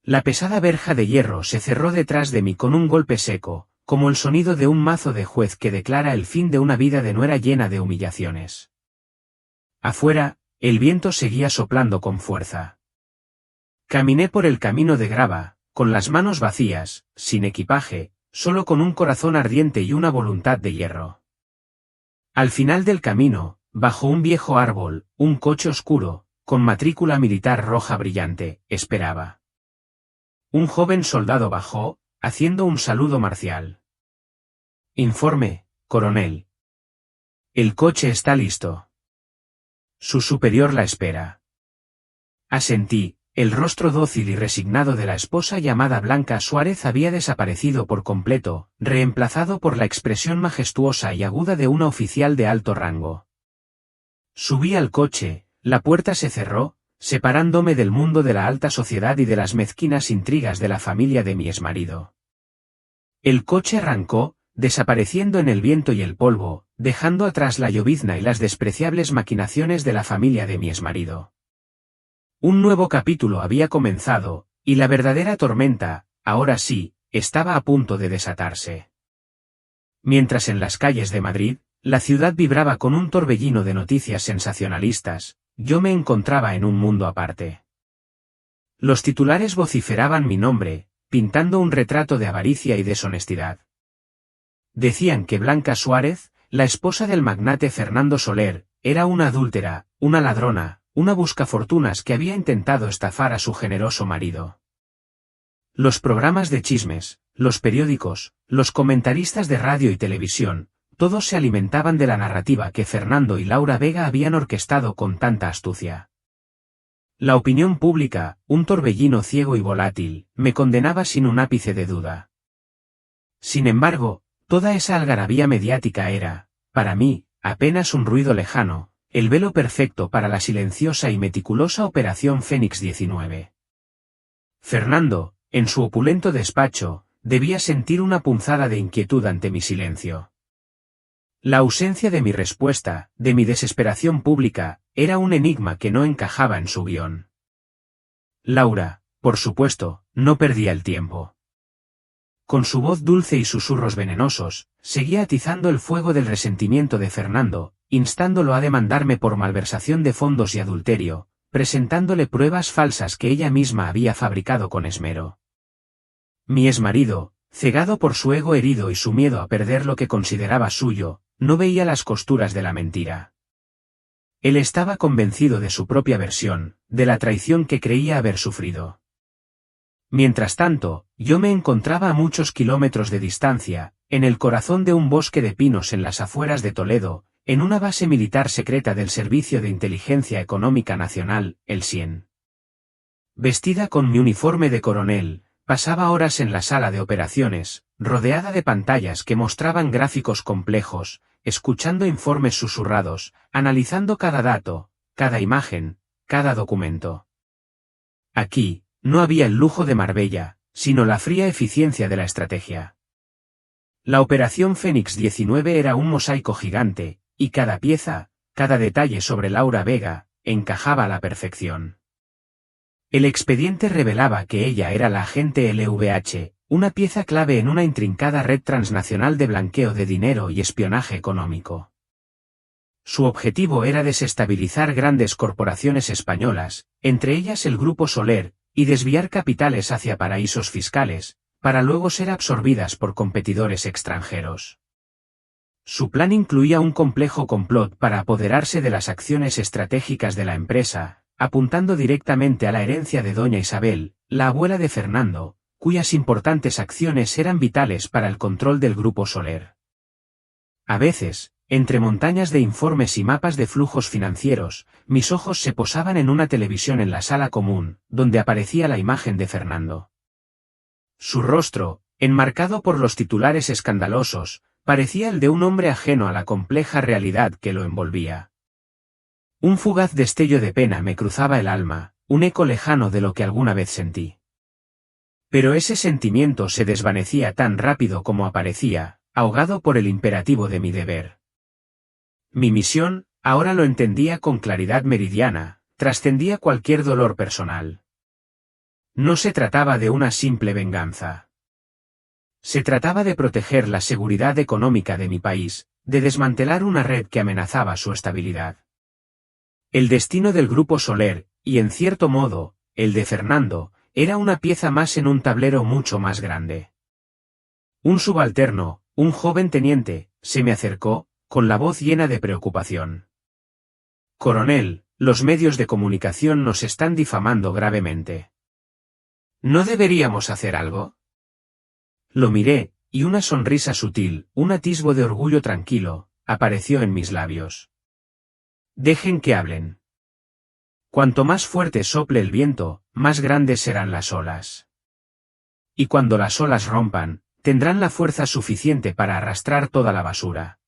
La pesada verja de hierro se cerró detrás de mí con un golpe seco, como el sonido de un mazo de juez que declara el fin de una vida de nuera llena de humillaciones. Afuera, el viento seguía soplando con fuerza. Caminé por el camino de grava, con las manos vacías, sin equipaje, solo con un corazón ardiente y una voluntad de hierro. Al final del camino, bajo un viejo árbol, un coche oscuro, con matrícula militar roja brillante, esperaba. Un joven soldado bajó, haciendo un saludo marcial. Informe, coronel. El coche está listo. Su superior la espera. Asentí, el rostro dócil y resignado de la esposa llamada Blanca Suárez había desaparecido por completo, reemplazado por la expresión majestuosa y aguda de una oficial de alto rango. Subí al coche, la puerta se cerró, separándome del mundo de la alta sociedad y de las mezquinas intrigas de la familia de mi exmarido. El coche arrancó, desapareciendo en el viento y el polvo, dejando atrás la llovizna y las despreciables maquinaciones de la familia de mi exmarido. Un nuevo capítulo había comenzado, y la verdadera tormenta, ahora sí, estaba a punto de desatarse. Mientras en las calles de Madrid, la ciudad vibraba con un torbellino de noticias sensacionalistas, yo me encontraba en un mundo aparte. Los titulares vociferaban mi nombre, pintando un retrato de avaricia y deshonestidad. Decían que Blanca Suárez, la esposa del magnate Fernando Soler, era una adúltera, una ladrona, una buscafortunas que había intentado estafar a su generoso marido. Los programas de chismes, los periódicos, los comentaristas de radio y televisión, todos se alimentaban de la narrativa que Fernando y Laura Vega habían orquestado con tanta astucia. La opinión pública, un torbellino ciego y volátil, me condenaba sin un ápice de duda. Sin embargo, toda esa algarabía mediática era, para mí, apenas un ruido lejano, el velo perfecto para la silenciosa y meticulosa Operación Fénix 19. Fernando, en su opulento despacho, debía sentir una punzada de inquietud ante mi silencio. La ausencia de mi respuesta, de mi desesperación pública, era un enigma que no encajaba en su guión. Laura, por supuesto, no perdía el tiempo. Con su voz dulce y susurros venenosos, seguía atizando el fuego del resentimiento de Fernando, instándolo a demandarme por malversación de fondos y adulterio, presentándole pruebas falsas que ella misma había fabricado con esmero. Mi exmarido, cegado por su ego herido y su miedo a perder lo que consideraba suyo, no veía las costuras de la mentira. Él estaba convencido de su propia versión, de la traición que creía haber sufrido. Mientras tanto, yo me encontraba a muchos kilómetros de distancia, en el corazón de un bosque de pinos en las afueras de Toledo, en una base militar secreta del Servicio de Inteligencia Económica Nacional, el SIEN. Vestida con mi uniforme de coronel, pasaba horas en la sala de operaciones, rodeada de pantallas que mostraban gráficos complejos, escuchando informes susurrados, analizando cada dato, cada imagen, cada documento. Aquí, no había el lujo de Marbella, sino la fría eficiencia de la estrategia. La Operación Fénix 19 era un mosaico gigante, y cada pieza, cada detalle sobre Laura Vega, encajaba a la perfección. El expediente revelaba que ella era la agente LVH, una pieza clave en una intrincada red transnacional de blanqueo de dinero y espionaje económico. Su objetivo era desestabilizar grandes corporaciones españolas, entre ellas el Grupo Soler, y desviar capitales hacia paraísos fiscales, para luego ser absorbidas por competidores extranjeros. Su plan incluía un complejo complot para apoderarse de las acciones estratégicas de la empresa, apuntando directamente a la herencia de doña Isabel, la abuela de Fernando, cuyas importantes acciones eran vitales para el control del Grupo Soler. A veces, entre montañas de informes y mapas de flujos financieros, mis ojos se posaban en una televisión en la sala común, donde aparecía la imagen de Fernando. Su rostro, enmarcado por los titulares escandalosos, parecía el de un hombre ajeno a la compleja realidad que lo envolvía. Un fugaz destello de pena me cruzaba el alma, un eco lejano de lo que alguna vez sentí. Pero ese sentimiento se desvanecía tan rápido como aparecía, ahogado por el imperativo de mi deber. Mi misión, ahora lo entendía con claridad meridiana, trascendía cualquier dolor personal. No se trataba de una simple venganza. Se trataba de proteger la seguridad económica de mi país, de desmantelar una red que amenazaba su estabilidad. El destino del Grupo Soler, y en cierto modo, el de Fernando, era una pieza más en un tablero mucho más grande. Un subalterno, un joven teniente, se me acercó, con la voz llena de preocupación. Coronel, los medios de comunicación nos están difamando gravemente. ¿No deberíamos hacer algo? Lo miré, y una sonrisa sutil, un atisbo de orgullo tranquilo, apareció en mis labios. Dejen que hablen. Cuanto más fuerte sople el viento, más grandes serán las olas. Y cuando las olas rompan, tendrán la fuerza suficiente para arrastrar toda la basura.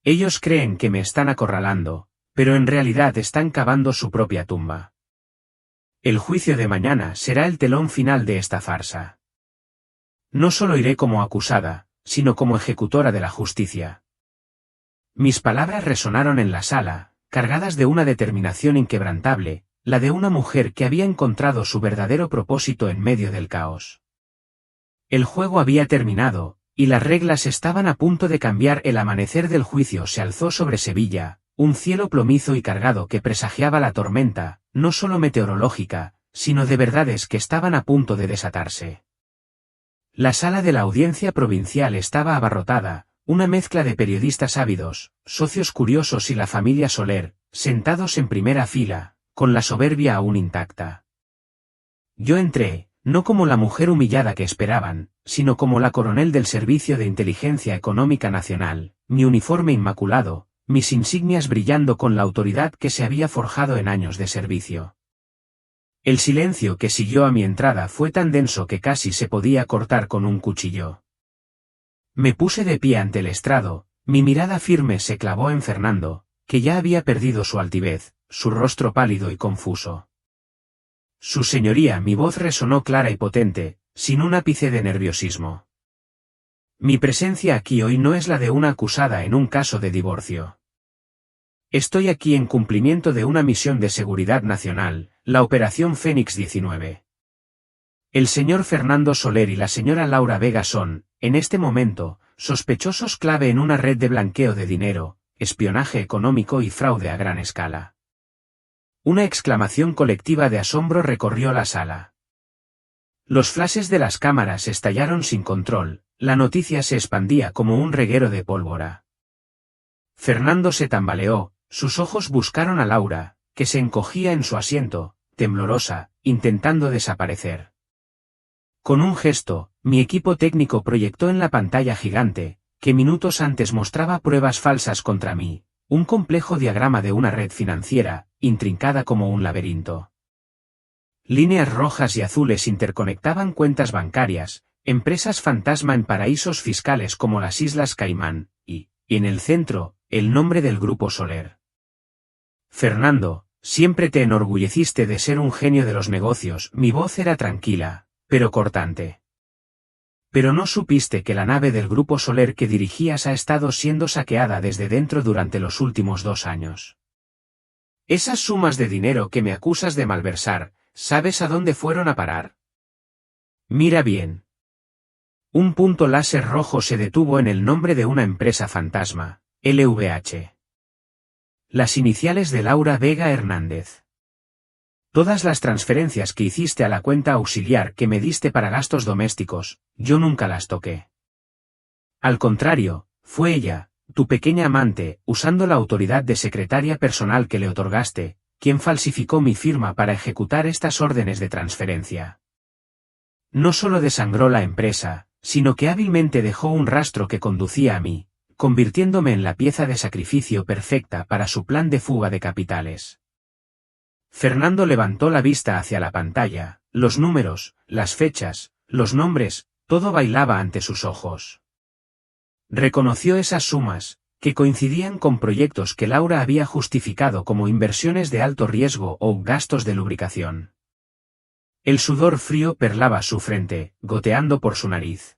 Ellos creen que me están acorralando, pero en realidad están cavando su propia tumba. El juicio de mañana será el telón final de esta farsa. No solo iré como acusada, sino como ejecutora de la justicia. Mis palabras resonaron en la sala, cargadas de una determinación inquebrantable, la de una mujer que había encontrado su verdadero propósito en medio del caos. El juego había terminado, y las reglas estaban a punto de cambiar. El amanecer del juicio se alzó sobre Sevilla, un cielo plomizo y cargado que presagiaba la tormenta, no solo meteorológica, sino de verdades que estaban a punto de desatarse. La sala de la audiencia provincial estaba abarrotada, una mezcla de periodistas ávidos, socios curiosos y la familia Soler, sentados en primera fila, con la soberbia aún intacta. Yo entré, no como la mujer humillada que esperaban, sino como la coronel del Servicio de Inteligencia Económica Nacional, mi uniforme inmaculado, mis insignias brillando con la autoridad que se había forjado en años de servicio. El silencio que siguió a mi entrada fue tan denso que casi se podía cortar con un cuchillo. Me puse de pie ante el estrado, mi mirada firme se clavó en Fernando, que ya había perdido su altivez, su rostro pálido y confuso. Su señoría, mi voz resonó clara y potente, sin un ápice de nerviosismo. Mi presencia aquí hoy no es la de una acusada en un caso de divorcio. Estoy aquí en cumplimiento de una misión de seguridad nacional, la Operación Fénix 19. El señor Fernando Soler y la señora Laura Vega son, en este momento, sospechosos clave en una red de blanqueo de dinero, espionaje económico y fraude a gran escala. Una exclamación colectiva de asombro recorrió la sala. Los flashes de las cámaras estallaron sin control, la noticia se expandía como un reguero de pólvora. Fernando se tambaleó, sus ojos buscaron a Laura, que se encogía en su asiento, temblorosa, intentando desaparecer. Con un gesto, mi equipo técnico proyectó en la pantalla gigante, que minutos antes mostraba pruebas falsas contra mí, un complejo diagrama de una red financiera, intrincada como un laberinto. Líneas rojas y azules interconectaban cuentas bancarias, empresas fantasma en paraísos fiscales como las Islas Caimán, y en el centro, el nombre del Grupo Soler. Fernando, siempre te enorgulleciste de ser un genio de los negocios. Mi voz era tranquila, pero cortante. Pero no supiste que la nave del Grupo Soler que dirigías ha estado siendo saqueada desde dentro durante los últimos 2 años. Esas sumas de dinero que me acusas de malversar, ¿sabes a dónde fueron a parar? Mira bien. Un punto láser rojo se detuvo en el nombre de una empresa fantasma, LVH. Las iniciales de Laura Vega Hernández. Todas las transferencias que hiciste a la cuenta auxiliar que me diste para gastos domésticos, yo nunca las toqué. Al contrario, fue ella, tu pequeña amante, usando la autoridad de secretaria personal que le otorgaste, quien falsificó mi firma para ejecutar estas órdenes de transferencia. No solo desangró la empresa, sino que hábilmente dejó un rastro que conducía a mí, convirtiéndome en la pieza de sacrificio perfecta para su plan de fuga de capitales. Fernando levantó la vista hacia la pantalla, los números, las fechas, los nombres, todo bailaba ante sus ojos. Reconoció esas sumas, que coincidían con proyectos que Laura había justificado como inversiones de alto riesgo o gastos de lubricación. El sudor frío perlaba su frente, goteando por su nariz.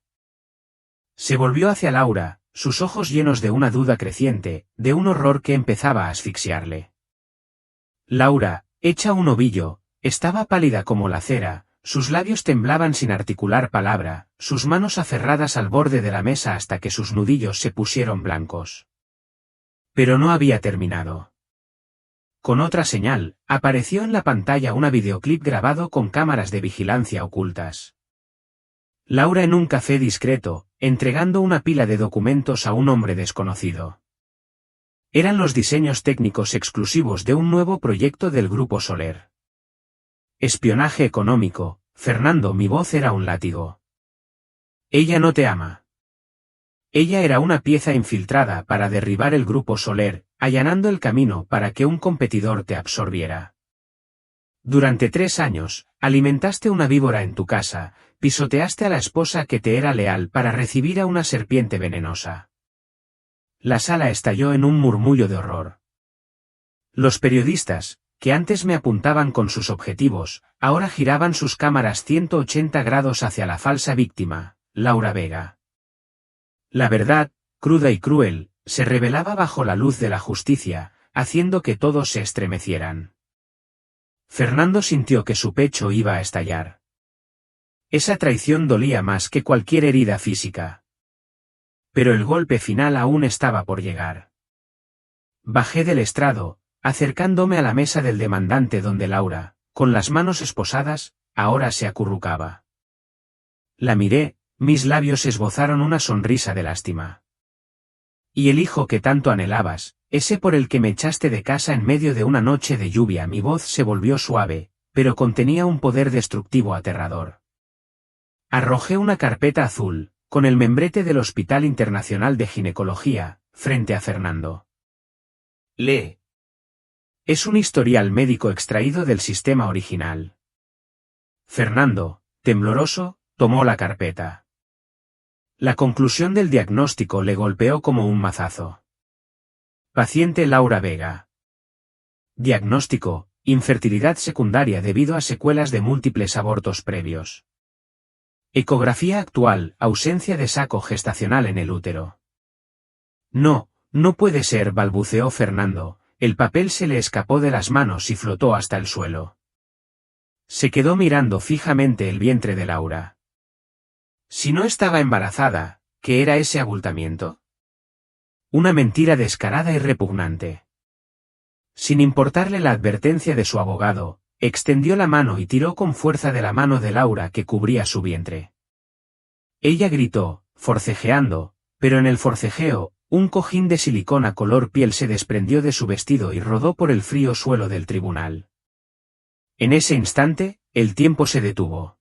Se volvió hacia Laura, sus ojos llenos de una duda creciente, de un horror que empezaba a asfixiarle. Laura, hecha un ovillo, estaba pálida como la cera, sus labios temblaban sin articular palabra, sus manos aferradas al borde de la mesa hasta que sus nudillos se pusieron blancos. Pero no había terminado. Con otra señal, apareció en la pantalla una videoclip grabado con cámaras de vigilancia ocultas. Laura en un café discreto, entregando una pila de documentos a un hombre desconocido. Eran los diseños técnicos exclusivos de un nuevo proyecto del Grupo Soler. Espionaje económico, Fernando, mi voz era un látigo. Ella no te ama. Ella era una pieza infiltrada para derribar el Grupo Soler, allanando el camino para que un competidor te absorbiera. Durante 3 años, alimentaste una víbora en tu casa, pisoteaste a la esposa que te era leal para recibir a una serpiente venenosa. La sala estalló en un murmullo de horror. Los periodistas, que antes me apuntaban con sus objetivos, ahora giraban sus cámaras 180 grados hacia la falsa víctima, Laura Vega. La verdad, cruda y cruel, se revelaba bajo la luz de la justicia, haciendo que todos se estremecieran. Fernando sintió que su pecho iba a estallar. Esa traición dolía más que cualquier herida física. Pero el golpe final aún estaba por llegar. Bajé del estrado, acercándome a la mesa del demandante donde Laura, con las manos esposadas, ahora se acurrucaba. La miré, mis labios esbozaron una sonrisa de lástima. Y el hijo que tanto anhelabas, ese por el que me echaste de casa en medio de una noche de lluvia. Mi voz se volvió suave, pero contenía un poder destructivo aterrador. Arrojé una carpeta azul, con el membrete del Hospital Internacional de Ginecología, frente a Fernando. Lee. Es un historial médico extraído del sistema original. Fernando, tembloroso, tomó la carpeta. La conclusión del diagnóstico le golpeó como un mazazo. Paciente Laura Vega. Diagnóstico: infertilidad secundaria debido a secuelas de múltiples abortos previos. Ecografía actual: ausencia de saco gestacional en el útero. No, no puede ser, balbuceó Fernando. El papel se le escapó de las manos y flotó hasta el suelo. Se quedó mirando fijamente el vientre de Laura. Si no estaba embarazada, ¿qué era ese abultamiento? Una mentira descarada y repugnante. Sin importarle la advertencia de su abogado, extendió la mano y tiró con fuerza de la mano de Laura que cubría su vientre. Ella gritó, forcejeando, pero en el forcejeo, un cojín de silicona color piel se desprendió de su vestido y rodó por el frío suelo del tribunal. En ese instante, el tiempo se detuvo.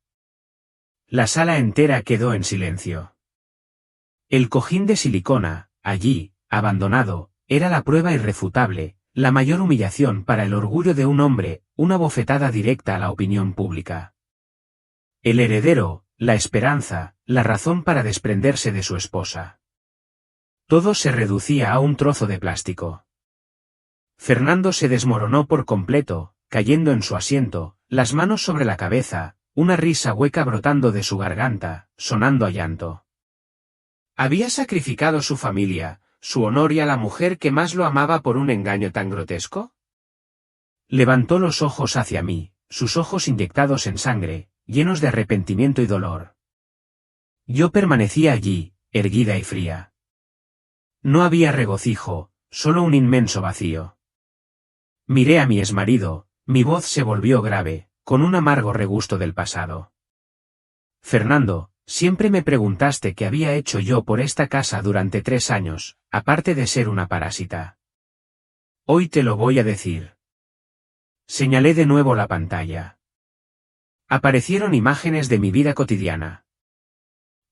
La sala entera quedó en silencio. El cojín de silicona, allí, abandonado, era la prueba irrefutable, la mayor humillación para el orgullo de un hombre, una bofetada directa a la opinión pública. El heredero, la esperanza, la razón para desprenderse de su esposa. Todo se reducía a un trozo de plástico. Fernando se desmoronó por completo, cayendo en su asiento, las manos sobre la cabeza, una risa hueca brotando de su garganta, sonando a llanto. Había sacrificado su familia, su honor y a la mujer que más lo amaba por un engaño tan grotesco. Levantó los ojos hacia mí, sus ojos inyectados en sangre, llenos de arrepentimiento y dolor. Yo permanecía allí, erguida y fría. No había regocijo, solo un inmenso vacío. Miré a mi exmarido, mi voz se volvió grave, con un amargo regusto del pasado. Fernando, siempre me preguntaste qué había hecho yo por esta casa durante 3 años, aparte de ser una parásita. Hoy te lo voy a decir. Señalé de nuevo la pantalla. Aparecieron imágenes de mi vida cotidiana.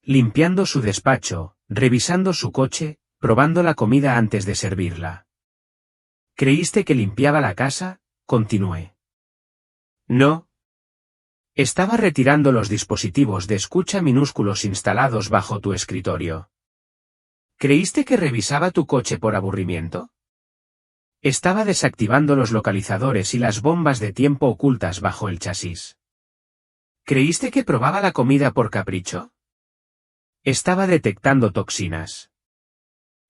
Limpiando su despacho, revisando su coche, probando la comida antes de servirla. ¿Creíste que limpiaba la casa? Continué. No. Estaba retirando los dispositivos de escucha minúsculos instalados bajo tu escritorio. ¿Creíste que revisaba tu coche por aburrimiento? Estaba desactivando los localizadores y las bombas de tiempo ocultas bajo el chasis. ¿Creíste que probaba la comida por capricho? Estaba detectando toxinas.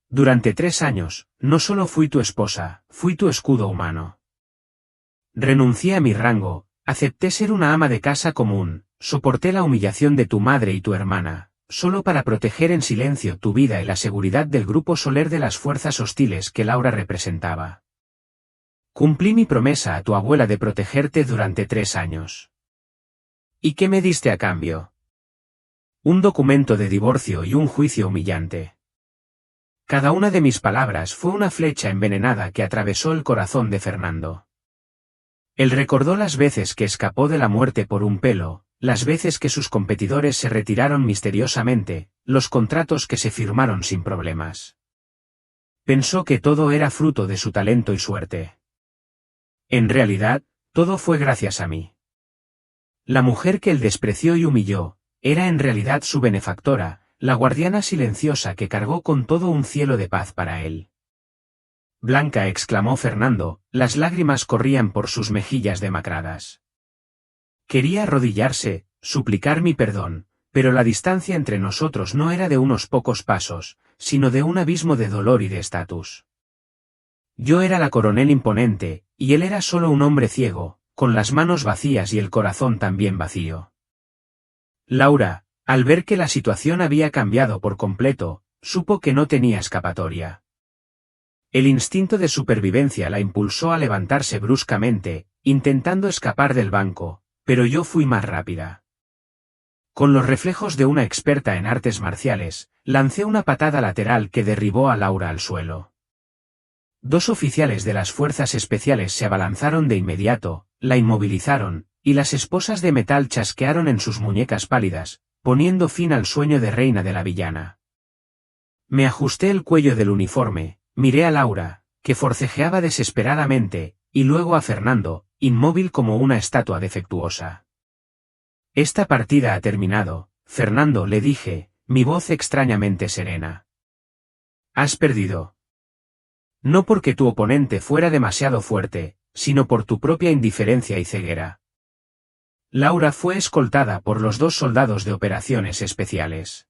Durante 3 años, no solo fui tu esposa, fui tu escudo humano. Renuncié a mi rango, acepté ser una ama de casa común, soporté la humillación de tu madre y tu hermana, solo para proteger en silencio tu vida y la seguridad del grupo Soler de las fuerzas hostiles que Laura representaba. Cumplí mi promesa a tu abuela de protegerte durante 3 años. ¿Y qué me diste a cambio? Un documento de divorcio y un juicio humillante. Cada una de mis palabras fue una flecha envenenada que atravesó el corazón de Fernando. Él recordó las veces que escapó de la muerte por un pelo, las veces que sus competidores se retiraron misteriosamente, los contratos que se firmaron sin problemas. Pensó que todo era fruto de su talento y suerte. En realidad, todo fue gracias a mí. La mujer que él despreció y humilló, era en realidad su benefactora, la guardiana silenciosa que cargó con todo un cielo de paz para él. Blanca, exclamó Fernando, las lágrimas corrían por sus mejillas demacradas. Quería arrodillarse, suplicar mi perdón, pero la distancia entre nosotros no era de unos pocos pasos, sino de un abismo de dolor y de estatus. Yo era la coronel imponente, y él era solo un hombre ciego, con las manos vacías y el corazón también vacío. Laura, al ver que la situación había cambiado por completo, supo que no tenía escapatoria. El instinto de supervivencia la impulsó a levantarse bruscamente, intentando escapar del banco, pero yo fui más rápida. Con los reflejos de una experta en artes marciales, lancé una patada lateral que derribó a Laura al suelo. 2 oficiales de las fuerzas especiales se abalanzaron de inmediato, la inmovilizaron, y las esposas de metal chasquearon en sus muñecas pálidas, poniendo fin al sueño de reina de la villana. Me ajusté el cuello del uniforme, miré a Laura, que forcejeaba desesperadamente, y luego a Fernando, inmóvil como una estatua defectuosa. Esta partida ha terminado, Fernando, le dije, mi voz extrañamente serena. Has perdido. No porque tu oponente fuera demasiado fuerte, sino por tu propia indiferencia y ceguera. Laura fue escoltada por los 2 soldados de operaciones especiales.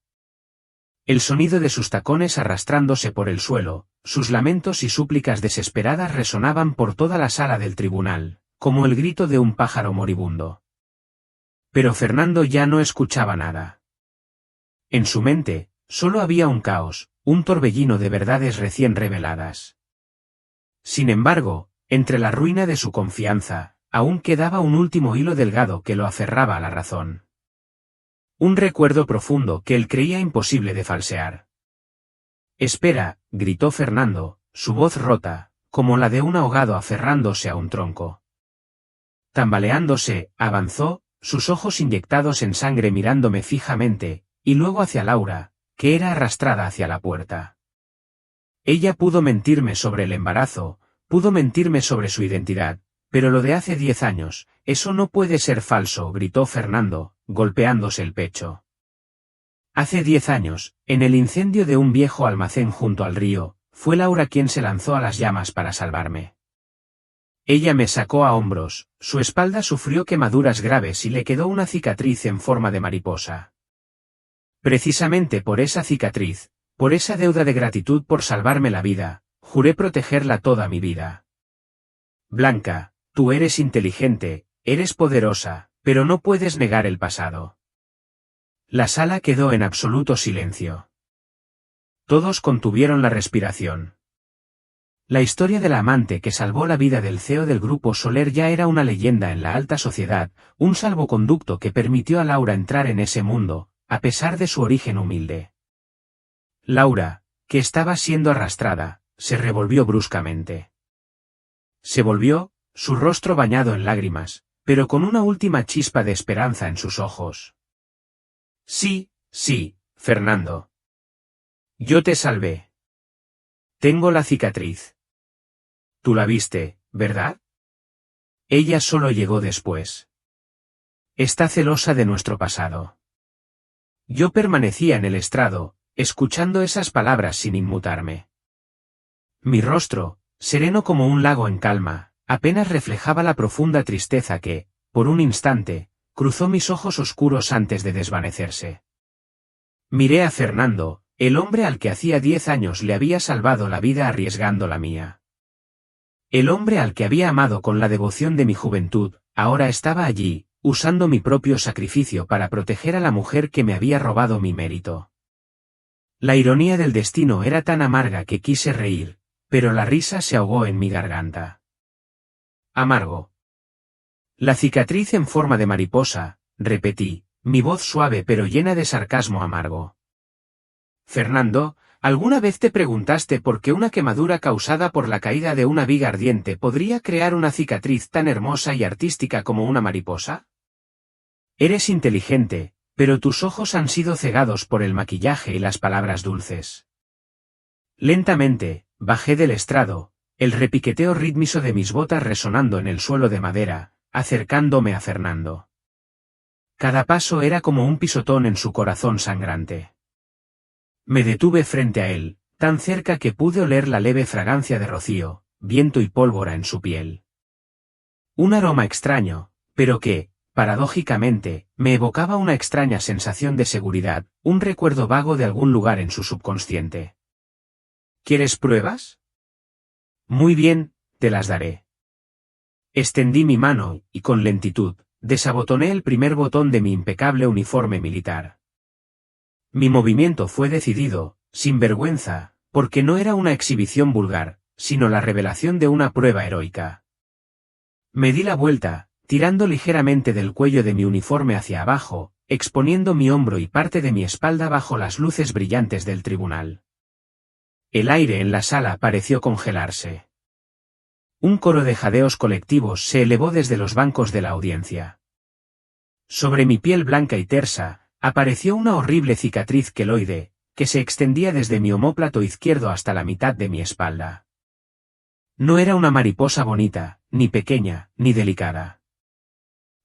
El sonido de sus tacones arrastrándose por el suelo, sus lamentos y súplicas desesperadas resonaban por toda la sala del tribunal, como el grito de un pájaro moribundo. Pero Fernando ya no escuchaba nada. En su mente, solo había un caos, un torbellino de verdades recién reveladas. Sin embargo, entre la ruina de su confianza, aún quedaba un último hilo delgado que lo aferraba a la razón. Un recuerdo profundo que él creía imposible de falsear. «Espera», gritó Fernando, su voz rota, como la de un ahogado aferrándose a un tronco. Tambaleándose, avanzó, sus ojos inyectados en sangre mirándome fijamente, y luego hacia Laura, que era arrastrada hacia la puerta. Ella pudo mentirme sobre el embarazo, pudo mentirme sobre su identidad, pero lo de hace 10 años, eso no puede ser falso, gritó Fernando, golpeándose el pecho. Hace 10 años, en el incendio de un viejo almacén junto al río, fue Laura quien se lanzó a las llamas para salvarme. Ella me sacó a hombros, su espalda sufrió quemaduras graves y le quedó una cicatriz en forma de mariposa. Precisamente por esa cicatriz, por esa deuda de gratitud por salvarme la vida, juré protegerla toda mi vida. Blanca, tú eres inteligente, eres poderosa, pero no puedes negar el pasado. La sala quedó en absoluto silencio. Todos contuvieron la respiración. La historia de la amante que salvó la vida del CEO del grupo Soler ya era una leyenda en la alta sociedad, un salvoconducto que permitió a Laura entrar en ese mundo, a pesar de su origen humilde. Laura, que estaba siendo arrastrada, se revolvió bruscamente. Se volvió, su rostro bañado en lágrimas, pero con una última chispa de esperanza en sus ojos. Sí, sí, Fernando. Yo te salvé. Tengo la cicatriz. Tú la viste, ¿verdad? Ella solo llegó después. Está celosa de nuestro pasado. Yo permanecía en el estrado, escuchando esas palabras sin inmutarme. Mi rostro, sereno como un lago en calma, apenas reflejaba la profunda tristeza que, por un instante, cruzó mis ojos oscuros antes de desvanecerse. Miré a Fernando, el hombre al que hacía 10 años le había salvado la vida arriesgando la mía. El hombre al que había amado con la devoción de mi juventud, ahora estaba allí, usando mi propio sacrificio para proteger a la mujer que me había robado mi mérito. La ironía del destino era tan amarga que quise reír, pero la risa se ahogó en mi garganta. Amargo. La cicatriz en forma de mariposa, repetí, mi voz suave pero llena de sarcasmo amargo. Fernando, ¿alguna vez te preguntaste por qué una quemadura causada por la caída de una viga ardiente podría crear una cicatriz tan hermosa y artística como una mariposa? Eres inteligente, pero tus ojos han sido cegados por el maquillaje y las palabras dulces. Lentamente, bajé del estrado, el repiqueteo rítmico de mis botas resonando en el suelo de madera, acercándome a Fernando. Cada paso era como un pisotón en su corazón sangrante. Me detuve frente a él, tan cerca que pude oler la leve fragancia de rocío, viento y pólvora en su piel. Un aroma extraño, pero que, paradójicamente, me evocaba una extraña sensación de seguridad, un recuerdo vago de algún lugar en su subconsciente. ¿Quieres pruebas? Muy bien, te las daré. Extendí mi mano, y con lentitud, desabotoné el primer botón de mi impecable uniforme militar. Mi movimiento fue decidido, sin vergüenza, porque no era una exhibición vulgar, sino la revelación de una prueba heroica. Me di la vuelta, tirando ligeramente del cuello de mi uniforme hacia abajo, exponiendo mi hombro y parte de mi espalda bajo las luces brillantes del tribunal. El aire en la sala pareció congelarse. Un coro de jadeos colectivos se elevó desde los bancos de la audiencia. Sobre mi piel blanca y tersa, apareció una horrible cicatriz queloide, que se extendía desde mi omóplato izquierdo hasta la mitad de mi espalda. No era una mariposa bonita, ni pequeña, ni delicada.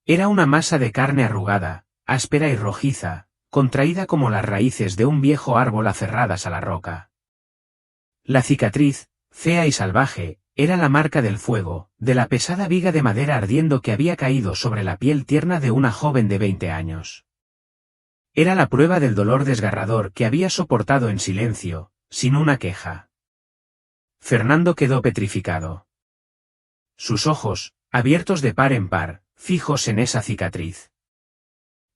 Era una masa de carne arrugada, áspera y rojiza, contraída como las raíces de un viejo árbol aferradas a la roca. La cicatriz, fea y salvaje, era la marca del fuego, de la pesada viga de madera ardiendo que había caído sobre la piel tierna de una joven de 20 años. Era la prueba del dolor desgarrador que había soportado en silencio, sin una queja. Fernando quedó petrificado. Sus ojos, abiertos de par en par, fijos en esa cicatriz.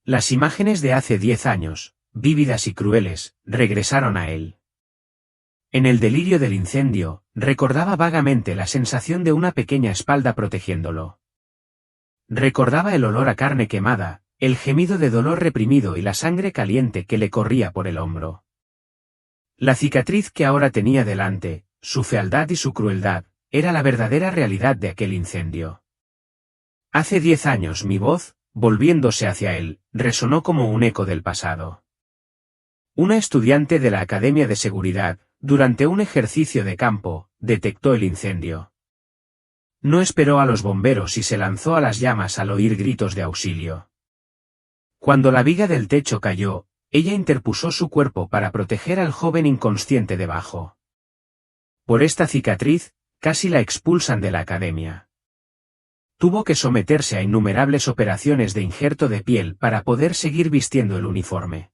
Las imágenes de hace 10 años, vívidas y crueles, regresaron a él. En el delirio del incendio, recordaba vagamente la sensación de una pequeña espalda protegiéndolo. Recordaba el olor a carne quemada, el gemido de dolor reprimido y la sangre caliente que le corría por el hombro. La cicatriz que ahora tenía delante, su fealdad y su crueldad, era la verdadera realidad de aquel incendio. Hace 10 años mi voz, volviéndose hacia él, resonó como un eco del pasado. Una estudiante de la Academia de Seguridad, durante un ejercicio de campo, detectó el incendio. No esperó a los bomberos y se lanzó a las llamas al oír gritos de auxilio. Cuando la viga del techo cayó, ella interpuso su cuerpo para proteger al joven inconsciente debajo. Por esta cicatriz, casi la expulsan de la academia. Tuvo que someterse a innumerables operaciones de injerto de piel para poder seguir vistiendo el uniforme.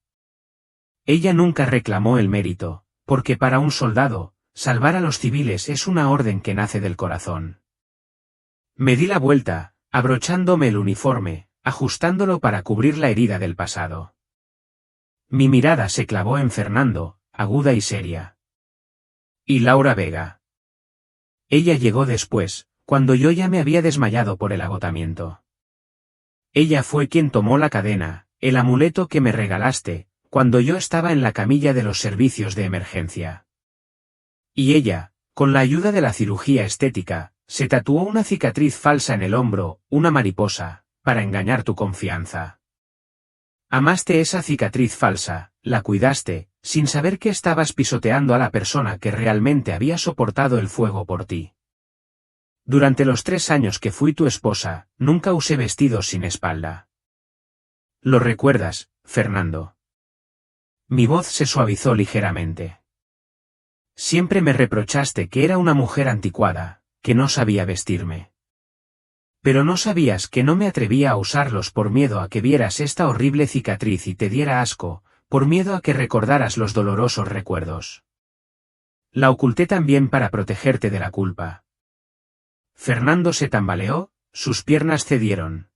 Ella nunca reclamó el mérito, porque para un soldado, salvar a los civiles es una orden que nace del corazón. Me di la vuelta, abrochándome el uniforme, ajustándolo para cubrir la herida del pasado. Mi mirada se clavó en Fernando, aguda y seria. ¿Y Laura Vega? Ella llegó después, cuando yo ya me había desmayado por el agotamiento. Ella fue quien tomó la cadena, el amuleto que me regalaste, cuando yo estaba en la camilla de los servicios de emergencia. Y ella, con la ayuda de la cirugía estética, se tatuó una cicatriz falsa en el hombro, una mariposa, para engañar tu confianza. Amaste esa cicatriz falsa, la cuidaste, sin saber que estabas pisoteando a la persona que realmente había soportado el fuego por ti. Durante los 3 años que fui tu esposa, nunca usé vestidos sin espalda. ¿Lo recuerdas, Fernando? Mi voz se suavizó ligeramente. Siempre me reprochaste que era una mujer anticuada, que no sabía vestirme. Pero no sabías que no me atrevía a usarlos por miedo a que vieras esta horrible cicatriz y te diera asco, por miedo a que recordaras los dolorosos recuerdos. La oculté también para protegerte de la culpa. Fernando se tambaleó, sus piernas cedieron.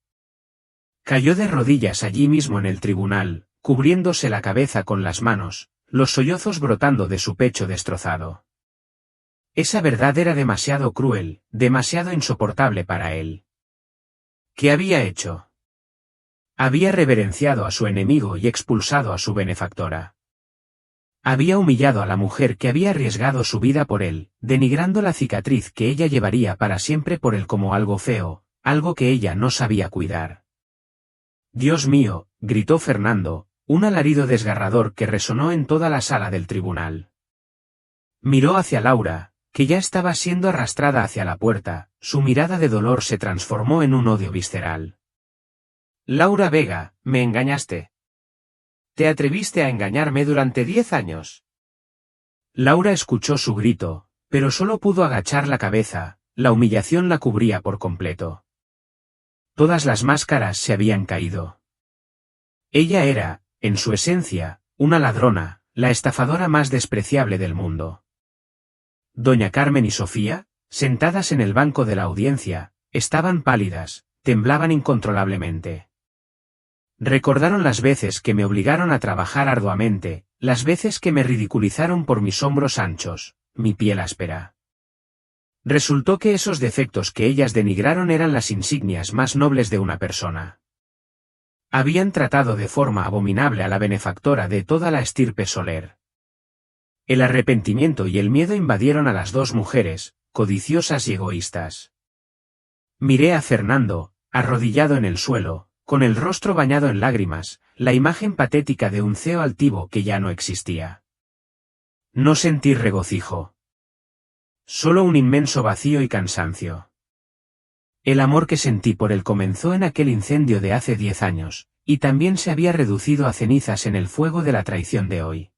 Cayó de rodillas allí mismo en el tribunal, cubriéndose la cabeza con las manos, los sollozos brotando de su pecho destrozado. Esa verdad era demasiado cruel, demasiado insoportable para él. ¿Qué había hecho? Había reverenciado a su enemigo y expulsado a su benefactora. Había humillado a la mujer que había arriesgado su vida por él, denigrando la cicatriz que ella llevaría para siempre por él como algo feo, algo que ella no sabía cuidar. Dios mío, gritó Fernando, un alarido desgarrador que resonó en toda la sala del tribunal. Miró hacia Laura, que ya estaba siendo arrastrada hacia la puerta, su mirada de dolor se transformó en un odio visceral. Laura Vega, me engañaste. ¿Te atreviste a engañarme durante 10 años? Laura escuchó su grito, pero solo pudo agachar la cabeza, la humillación la cubría por completo. Todas las máscaras se habían caído. Ella era, en su esencia, una ladrona, la estafadora más despreciable del mundo. Doña Carmen y Sofía, sentadas en el banco de la audiencia, estaban pálidas, temblaban incontrolablemente. Recordaron las veces que me obligaron a trabajar arduamente, las veces que me ridiculizaron por mis hombros anchos, mi piel áspera. Resultó que esos defectos que ellas denigraron eran las insignias más nobles de una persona. Habían tratado de forma abominable a la benefactora de toda la estirpe Soler. El arrepentimiento y el miedo invadieron a las dos mujeres, codiciosas y egoístas. Miré a Fernando, arrodillado en el suelo, con el rostro bañado en lágrimas, la imagen patética de un CEO altivo que ya no existía. No sentí regocijo. Solo un inmenso vacío y cansancio. El amor que sentí por él comenzó en aquel incendio de hace 10 años, y también se había reducido a cenizas en el fuego de la traición de hoy.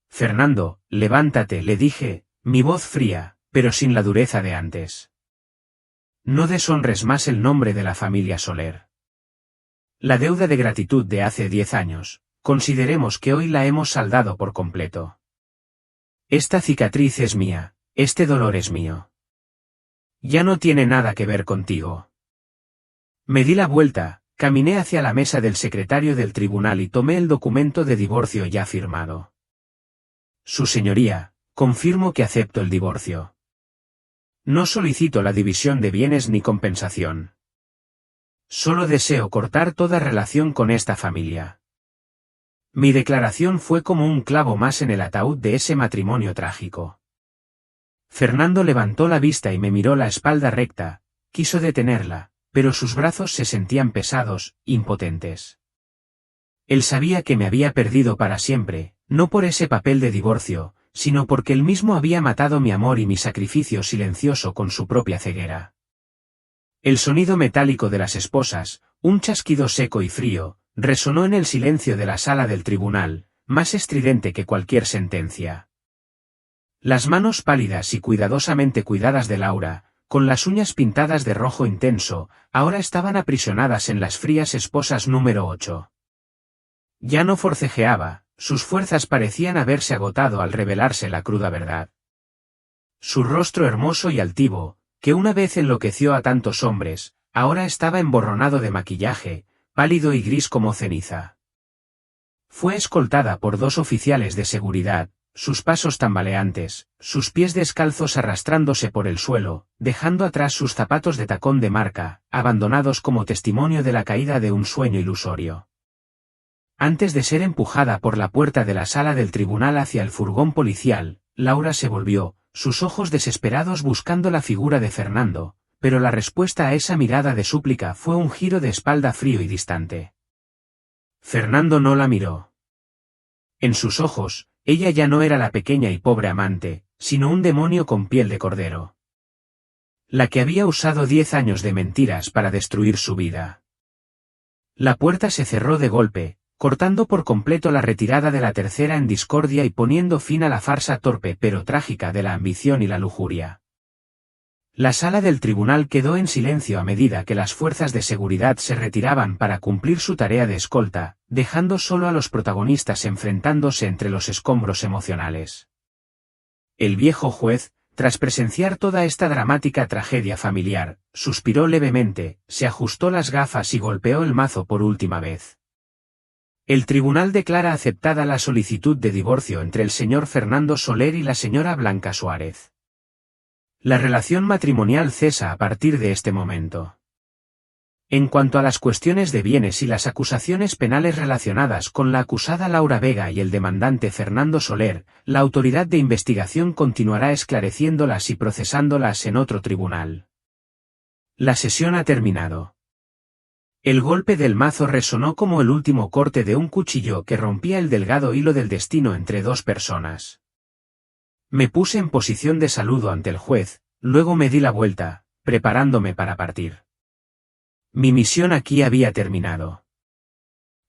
Fernando, levántate, le dije, mi voz fría, pero sin la dureza de antes. No deshonres más el nombre de la familia Soler. La deuda de gratitud de hace 10 años, consideremos que hoy la hemos saldado por completo. Esta cicatriz es mía, este dolor es mío. Ya no tiene nada que ver contigo. Me di la vuelta, caminé hacia la mesa del secretario del tribunal y tomé el documento de divorcio ya firmado. Su señoría, confirmo que acepto el divorcio. No solicito la división de bienes ni compensación. Solo deseo cortar toda relación con esta familia. Mi declaración fue como un clavo más en el ataúd de ese matrimonio trágico. Fernando levantó la vista y me miró la espalda recta, quiso detenerla, pero sus brazos se sentían pesados, impotentes. Él sabía que me había perdido para siempre, no por ese papel de divorcio, sino porque él mismo había matado mi amor y mi sacrificio silencioso con su propia ceguera. El sonido metálico de las esposas, un chasquido seco y frío, resonó en el silencio de la sala del tribunal, más estridente que cualquier sentencia. Las manos pálidas y cuidadosamente cuidadas de Laura, con las uñas pintadas de rojo intenso, ahora estaban aprisionadas en las frías esposas número 8. Ya no forcejeaba, sus fuerzas parecían haberse agotado al revelarse la cruda verdad. Su rostro hermoso y altivo, que una vez enloqueció a tantos hombres, ahora estaba emborronado de maquillaje, pálido y gris como ceniza. Fue escoltada por 2 oficiales de seguridad, sus pasos tambaleantes, sus pies descalzos arrastrándose por el suelo, dejando atrás sus zapatos de tacón de marca, abandonados como testimonio de la caída de un sueño ilusorio. Antes de ser empujada por la puerta de la sala del tribunal hacia el furgón policial, Laura se volvió, sus ojos desesperados buscando la figura de Fernando, pero la respuesta a esa mirada de súplica fue un giro de espalda frío y distante. Fernando no la miró. En sus ojos, ella ya no era la pequeña y pobre amante, sino un demonio con piel de cordero. La que había usado 10 años de mentiras para destruir su vida. La puerta se cerró de golpe, cortando por completo la retirada de la tercera en discordia y poniendo fin a la farsa torpe pero trágica de la ambición y la lujuria. La sala del tribunal quedó en silencio a medida que las fuerzas de seguridad se retiraban para cumplir su tarea de escolta, dejando solo a los protagonistas enfrentándose entre los escombros emocionales. El viejo juez, tras presenciar toda esta dramática tragedia familiar, suspiró levemente, se ajustó las gafas y golpeó el mazo por última vez. El tribunal declara aceptada la solicitud de divorcio entre el señor Fernando Soler y la señora Blanca Suárez. La relación matrimonial cesa a partir de este momento. En cuanto a las cuestiones de bienes y las acusaciones penales relacionadas con la acusada Laura Vega y el demandante Fernando Soler, la autoridad de investigación continuará esclareciéndolas y procesándolas en otro tribunal. La sesión ha terminado. El golpe del mazo resonó como el último corte de un cuchillo que rompía el delgado hilo del destino entre 2 personas. Me puse en posición de saludo ante el juez, luego me di la vuelta, preparándome para partir. Mi misión aquí había terminado.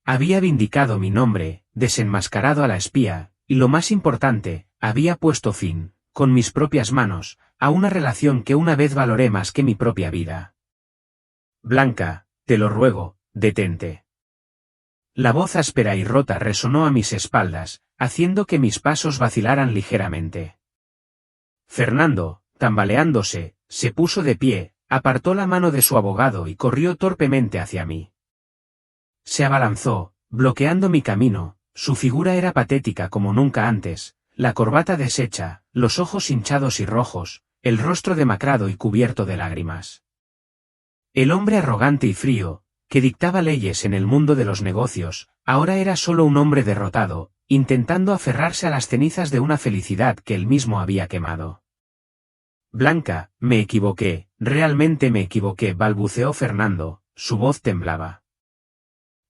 Había vindicado mi nombre, desenmascarado a la espía, y lo más importante, había puesto fin, con mis propias manos, a una relación que una vez valoré más que mi propia vida. Blanca, te lo ruego, detente. La voz áspera y rota resonó a mis espaldas, haciendo que mis pasos vacilaran ligeramente. Fernando, tambaleándose, se puso de pie, apartó la mano de su abogado y corrió torpemente hacia mí. Se abalanzó, bloqueando mi camino, su figura era patética como nunca antes, la corbata deshecha, los ojos hinchados y rojos, el rostro demacrado y cubierto de lágrimas. El hombre arrogante y frío, que dictaba leyes en el mundo de los negocios, ahora era solo un hombre derrotado, intentando aferrarse a las cenizas de una felicidad que él mismo había quemado. Blanca, me equivoqué, realmente me equivoqué, balbuceó Fernando, su voz temblaba.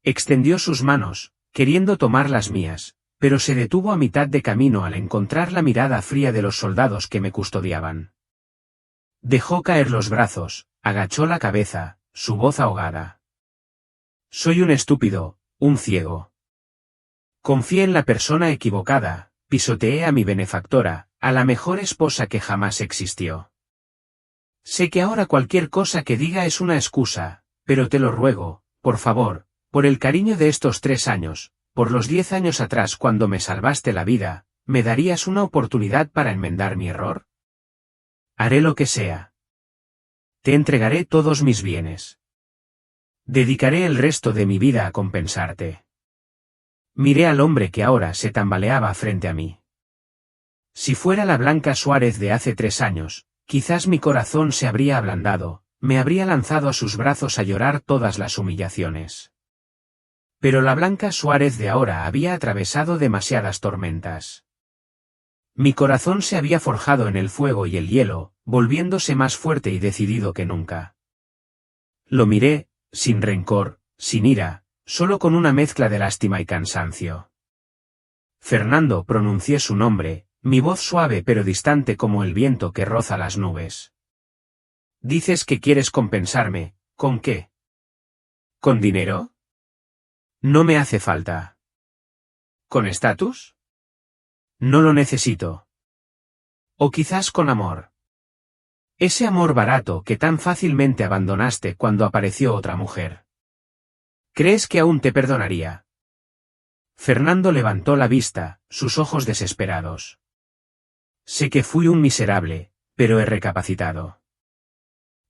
Extendió sus manos, queriendo tomar las mías, pero se detuvo a mitad de camino al encontrar la mirada fría de los soldados que me custodiaban. Dejó caer los brazos, agachó la cabeza, su voz ahogada. Soy un estúpido, un ciego. Confié en la persona equivocada, pisoteé a mi benefactora, a la mejor esposa que jamás existió. Sé que ahora cualquier cosa que diga es una excusa, pero te lo ruego, por favor, por el cariño de estos 3 años, por los 10 años atrás cuando me salvaste la vida, ¿me darías una oportunidad para enmendar mi error? Haré lo que sea. Te entregaré todos mis bienes. Dedicaré el resto de mi vida a compensarte. Miré al hombre que ahora se tambaleaba frente a mí. Si fuera la Blanca Suárez de hace 3 años, quizás mi corazón se habría ablandado, me habría lanzado a sus brazos a llorar todas las humillaciones. Pero la Blanca Suárez de ahora había atravesado demasiadas tormentas. Mi corazón se había forjado en el fuego y el hielo, volviéndose más fuerte y decidido que nunca. Lo miré, sin rencor, sin ira, solo con una mezcla de lástima y cansancio. Fernando, pronuncié su nombre, mi voz suave pero distante como el viento que roza las nubes. Dices que quieres compensarme, ¿con qué? ¿Con dinero? No me hace falta. ¿Con estatus? No lo necesito. O quizás con amor. Ese amor barato que tan fácilmente abandonaste cuando apareció otra mujer. ¿Crees que aún te perdonaría? Fernando levantó la vista, sus ojos desesperados. Sé que fui un miserable, pero he recapacitado.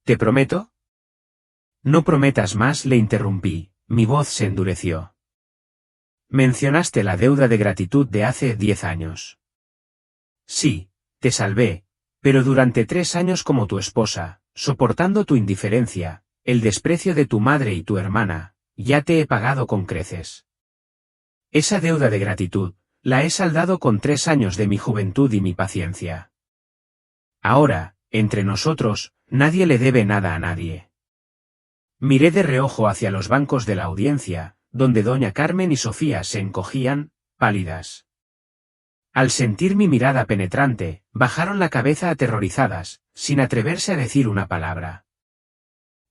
¿Te prometo? No prometas más, le interrumpí, mi voz se endureció. Mencionaste la deuda de gratitud de hace 10 años. Sí, te salvé, pero durante 3 años como tu esposa, soportando tu indiferencia, el desprecio de tu madre y tu hermana, ya te he pagado con creces. Esa deuda de gratitud, la he saldado con 3 años de mi juventud y mi paciencia. Ahora, entre nosotros, nadie le debe nada a nadie. Miré de reojo hacia los bancos de la audiencia, donde doña Carmen y Sofía se encogían, pálidas. Al sentir mi mirada penetrante, bajaron la cabeza aterrorizadas, sin atreverse a decir una palabra.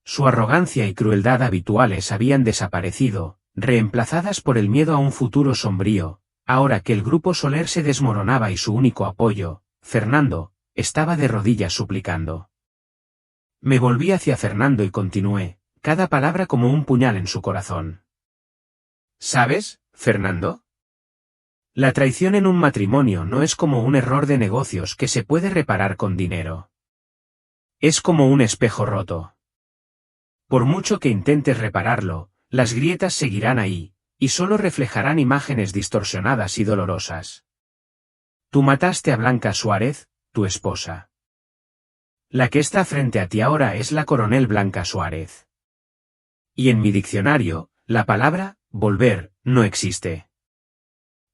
Su arrogancia y crueldad habituales habían desaparecido, reemplazadas por el miedo a un futuro sombrío, ahora que el grupo Soler se desmoronaba y su único apoyo, Fernando, estaba de rodillas suplicando. Me volví hacia Fernando y continué, cada palabra como un puñal en su corazón. ¿Sabes, Fernando? La traición en un matrimonio no es como un error de negocios que se puede reparar con dinero. Es como un espejo roto. Por mucho que intentes repararlo, las grietas seguirán ahí, y solo reflejarán imágenes distorsionadas y dolorosas. Tú mataste a Blanca Suárez, tu esposa. La que está frente a ti ahora es la coronel Blanca Suárez. Y en mi diccionario, la palabra, volver, no existe.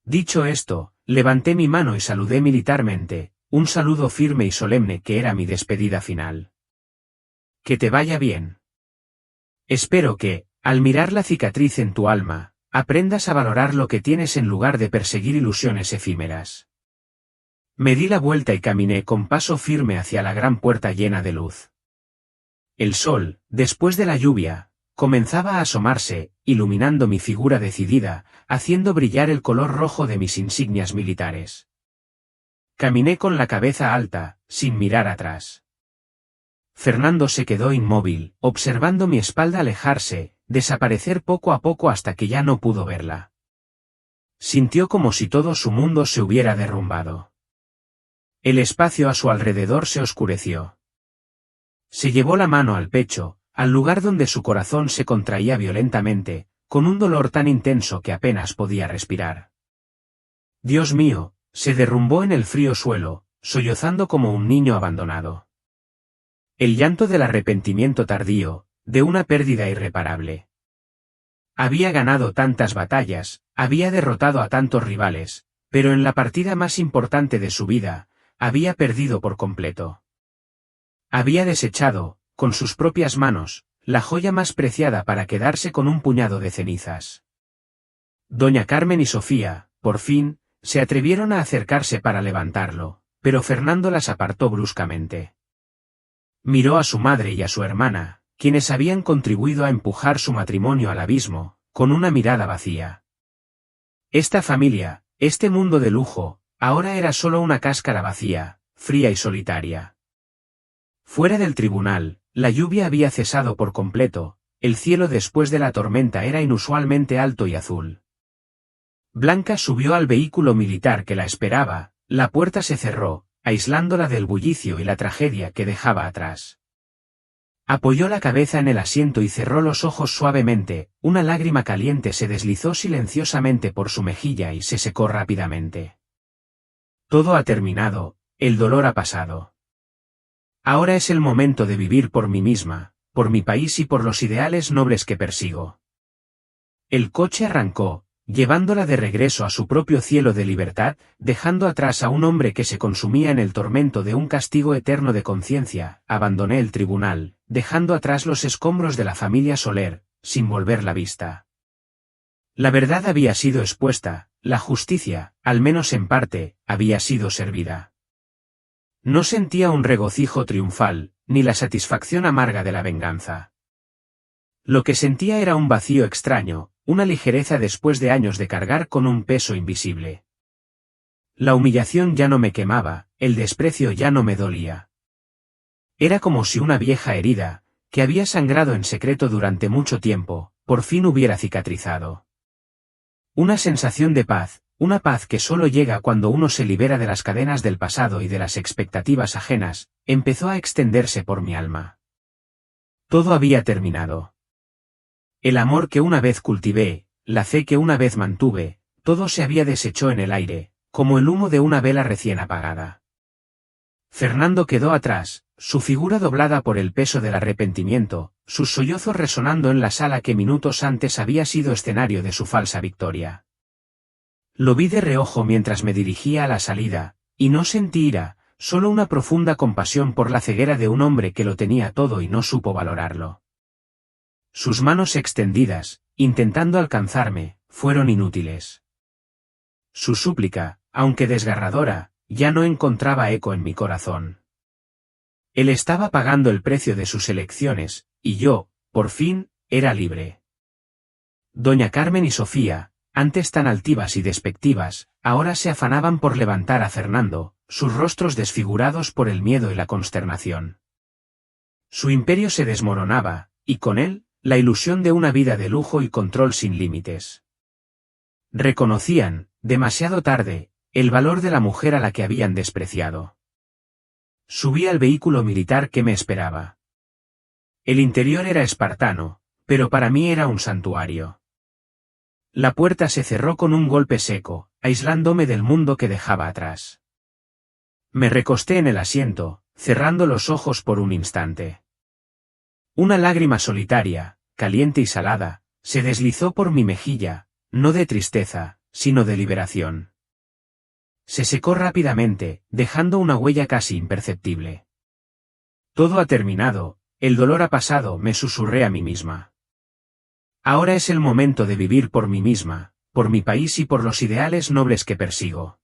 Dicho esto, levanté mi mano y saludé militarmente, un saludo firme y solemne que era mi despedida final. Que te vaya bien. Espero que, al mirar la cicatriz en tu alma, aprendas a valorar lo que tienes en lugar de perseguir ilusiones efímeras. Me di la vuelta y caminé con paso firme hacia la gran puerta llena de luz. El sol, después de la lluvia, comenzaba a asomarse, iluminando mi figura decidida, haciendo brillar el color rojo de mis insignias militares. Caminé con la cabeza alta, sin mirar atrás. Fernando se quedó inmóvil, observando mi espalda alejarse, desaparecer poco a poco hasta que ya no pudo verla. Sintió como si todo su mundo se hubiera derrumbado. El espacio a su alrededor se oscureció. Se llevó la mano al pecho, al lugar donde su corazón se contraía violentamente, con un dolor tan intenso que apenas podía respirar. Dios mío, se derrumbó en el frío suelo, sollozando como un niño abandonado. El llanto del arrepentimiento tardío, de una pérdida irreparable. Había ganado tantas batallas, había derrotado a tantos rivales, pero en la partida más importante de su vida, había perdido por completo. Había desechado, con sus propias manos, la joya más preciada para quedarse con un puñado de cenizas. Doña Carmen y Sofía, por fin, se atrevieron a acercarse para levantarlo, pero Fernando las apartó bruscamente. Miró a su madre y a su hermana, quienes habían contribuido a empujar su matrimonio al abismo, con una mirada vacía. Esta familia, este mundo de lujo, ahora era solo una cáscara vacía, fría y solitaria. Fuera del tribunal, la lluvia había cesado por completo, el cielo después de la tormenta era inusualmente alto y azul. Blanca subió al vehículo militar que la esperaba, la puerta se cerró, aislándola del bullicio y la tragedia que dejaba atrás. Apoyó la cabeza en el asiento y cerró los ojos suavemente, una lágrima caliente se deslizó silenciosamente por su mejilla y se secó rápidamente. Todo ha terminado, el dolor ha pasado. Ahora es el momento de vivir por mí misma, por mi país y por los ideales nobles que persigo. El coche arrancó, llevándola de regreso a su propio cielo de libertad, dejando atrás a un hombre que se consumía en el tormento de un castigo eterno de conciencia. Abandoné el tribunal, dejando atrás los escombros de la familia Soler, sin volver la vista. La verdad había sido expuesta, la justicia, al menos en parte, había sido servida. No sentía un regocijo triunfal, ni la satisfacción amarga de la venganza. Lo que sentía era un vacío extraño, una ligereza después de años de cargar con un peso invisible. La humillación ya no me quemaba, el desprecio ya no me dolía. Era como si una vieja herida, que había sangrado en secreto durante mucho tiempo, por fin hubiera cicatrizado. Una sensación de paz, una paz que solo llega cuando uno se libera de las cadenas del pasado y de las expectativas ajenas, empezó a extenderse por mi alma. Todo había terminado. El amor que una vez cultivé, la fe que una vez mantuve, todo se había deshecho en el aire, como el humo de una vela recién apagada. Fernando quedó atrás, su figura doblada por el peso del arrepentimiento, sus sollozos resonando en la sala que minutos antes había sido escenario de su falsa victoria. Lo vi de reojo mientras me dirigía a la salida, y no sentí ira, solo una profunda compasión por la ceguera de un hombre que lo tenía todo y no supo valorarlo. Sus manos extendidas, intentando alcanzarme, fueron inútiles. Su súplica, aunque desgarradora, ya no encontraba eco en mi corazón. Él estaba pagando el precio de sus elecciones, y yo, por fin, era libre. Doña Carmen y Sofía, antes tan altivas y despectivas, ahora se afanaban por levantar a Fernando, sus rostros desfigurados por el miedo y la consternación. Su imperio se desmoronaba, y con él, la ilusión de una vida de lujo y control sin límites. Reconocían, demasiado tarde, el valor de la mujer a la que habían despreciado. Subí al vehículo militar que me esperaba. El interior era espartano, pero para mí era un santuario. La puerta se cerró con un golpe seco, aislándome del mundo que dejaba atrás. Me recosté en el asiento, cerrando los ojos por un instante. Una lágrima solitaria, caliente y salada, se deslizó por mi mejilla, no de tristeza, sino de liberación. Se secó rápidamente, dejando una huella casi imperceptible. Todo ha terminado, el dolor ha pasado, me susurré a mí misma. Ahora es el momento de vivir por mí misma, por mi país y por los ideales nobles que persigo.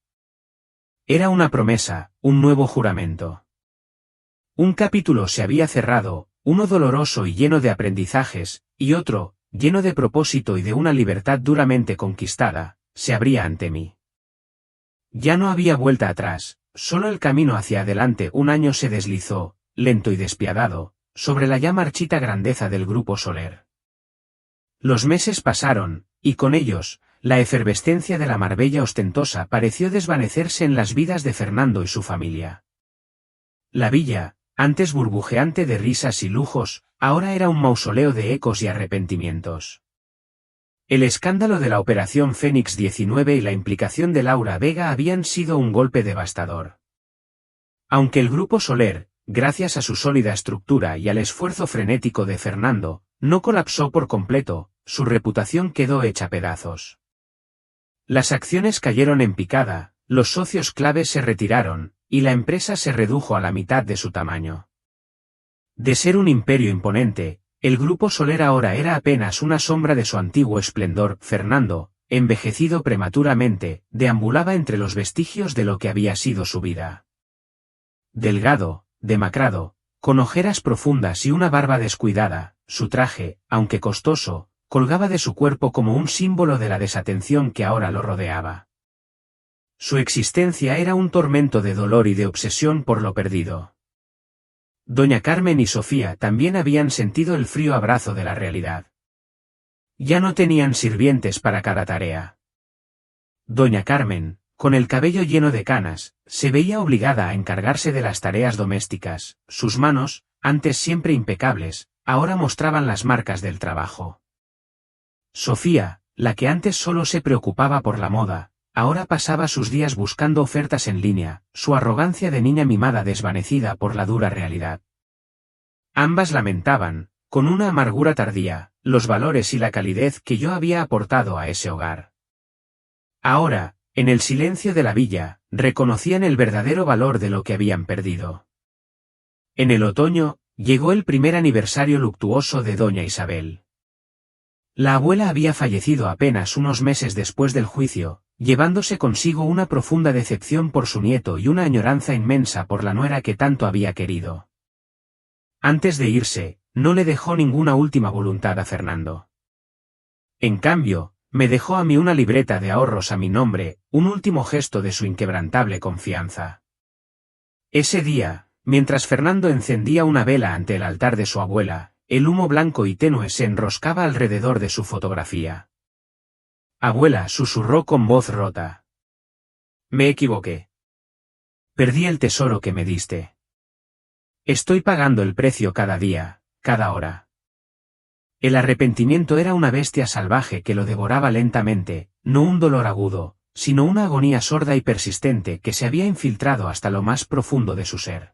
Era una promesa, un nuevo juramento. Un capítulo se había cerrado, uno doloroso y lleno de aprendizajes, y otro, lleno de propósito y de una libertad duramente conquistada, se abría ante mí. Ya no había vuelta atrás, solo el camino hacia adelante. Un año se deslizó, lento y despiadado, sobre la ya marchita grandeza del grupo Soler. Los meses pasaron, y con ellos, la efervescencia de la Marbella ostentosa pareció desvanecerse en las vidas de Fernando y su familia. La villa, antes burbujeante de risas y lujos, ahora era un mausoleo de ecos y arrepentimientos. El escándalo de la Operación Fénix 19 y la implicación de Laura Vega habían sido un golpe devastador. Aunque el grupo Soler, gracias a su sólida estructura y al esfuerzo frenético de Fernando, no colapsó por completo, su reputación quedó hecha pedazos. Las acciones cayeron en picada, los socios claves se retiraron, y la empresa se redujo a la mitad de su tamaño. De ser un imperio imponente, el grupo Soler ahora era apenas una sombra de su antiguo esplendor. Fernando, envejecido prematuramente, deambulaba entre los vestigios de lo que había sido su vida. Delgado, demacrado, con ojeras profundas y una barba descuidada, su traje, aunque costoso, colgaba de su cuerpo como un símbolo de la desatención que ahora lo rodeaba. Su existencia era un tormento de dolor y de obsesión por lo perdido. Doña Carmen y Sofía también habían sentido el frío abrazo de la realidad. Ya no tenían sirvientes para cada tarea. Doña Carmen, con el cabello lleno de canas, se veía obligada a encargarse de las tareas domésticas. Sus manos, antes siempre impecables, ahora mostraban las marcas del trabajo. Sofía, la que antes solo se preocupaba por la moda, ahora pasaba sus días buscando ofertas en línea, su arrogancia de niña mimada desvanecida por la dura realidad. Ambas lamentaban, con una amargura tardía, los valores y la calidez que yo había aportado a ese hogar. Ahora, en el silencio de la villa, reconocían el verdadero valor de lo que habían perdido. En el otoño, llegó el primer aniversario luctuoso de doña Isabel. La abuela había fallecido apenas unos meses después del juicio, llevándose consigo una profunda decepción por su nieto y una añoranza inmensa por la nuera que tanto había querido. Antes de irse, no le dejó ninguna última voluntad a Fernando. En cambio, me dejó a mí una libreta de ahorros a mi nombre, un último gesto de su inquebrantable confianza. Ese día, mientras Fernando encendía una vela ante el altar de su abuela, el humo blanco y tenue se enroscaba alrededor de su fotografía. Abuela, susurró con voz rota. Me equivoqué. Perdí el tesoro que me diste. Estoy pagando el precio cada día, cada hora. El arrepentimiento era una bestia salvaje que lo devoraba lentamente, no un dolor agudo, sino una agonía sorda y persistente que se había infiltrado hasta lo más profundo de su ser.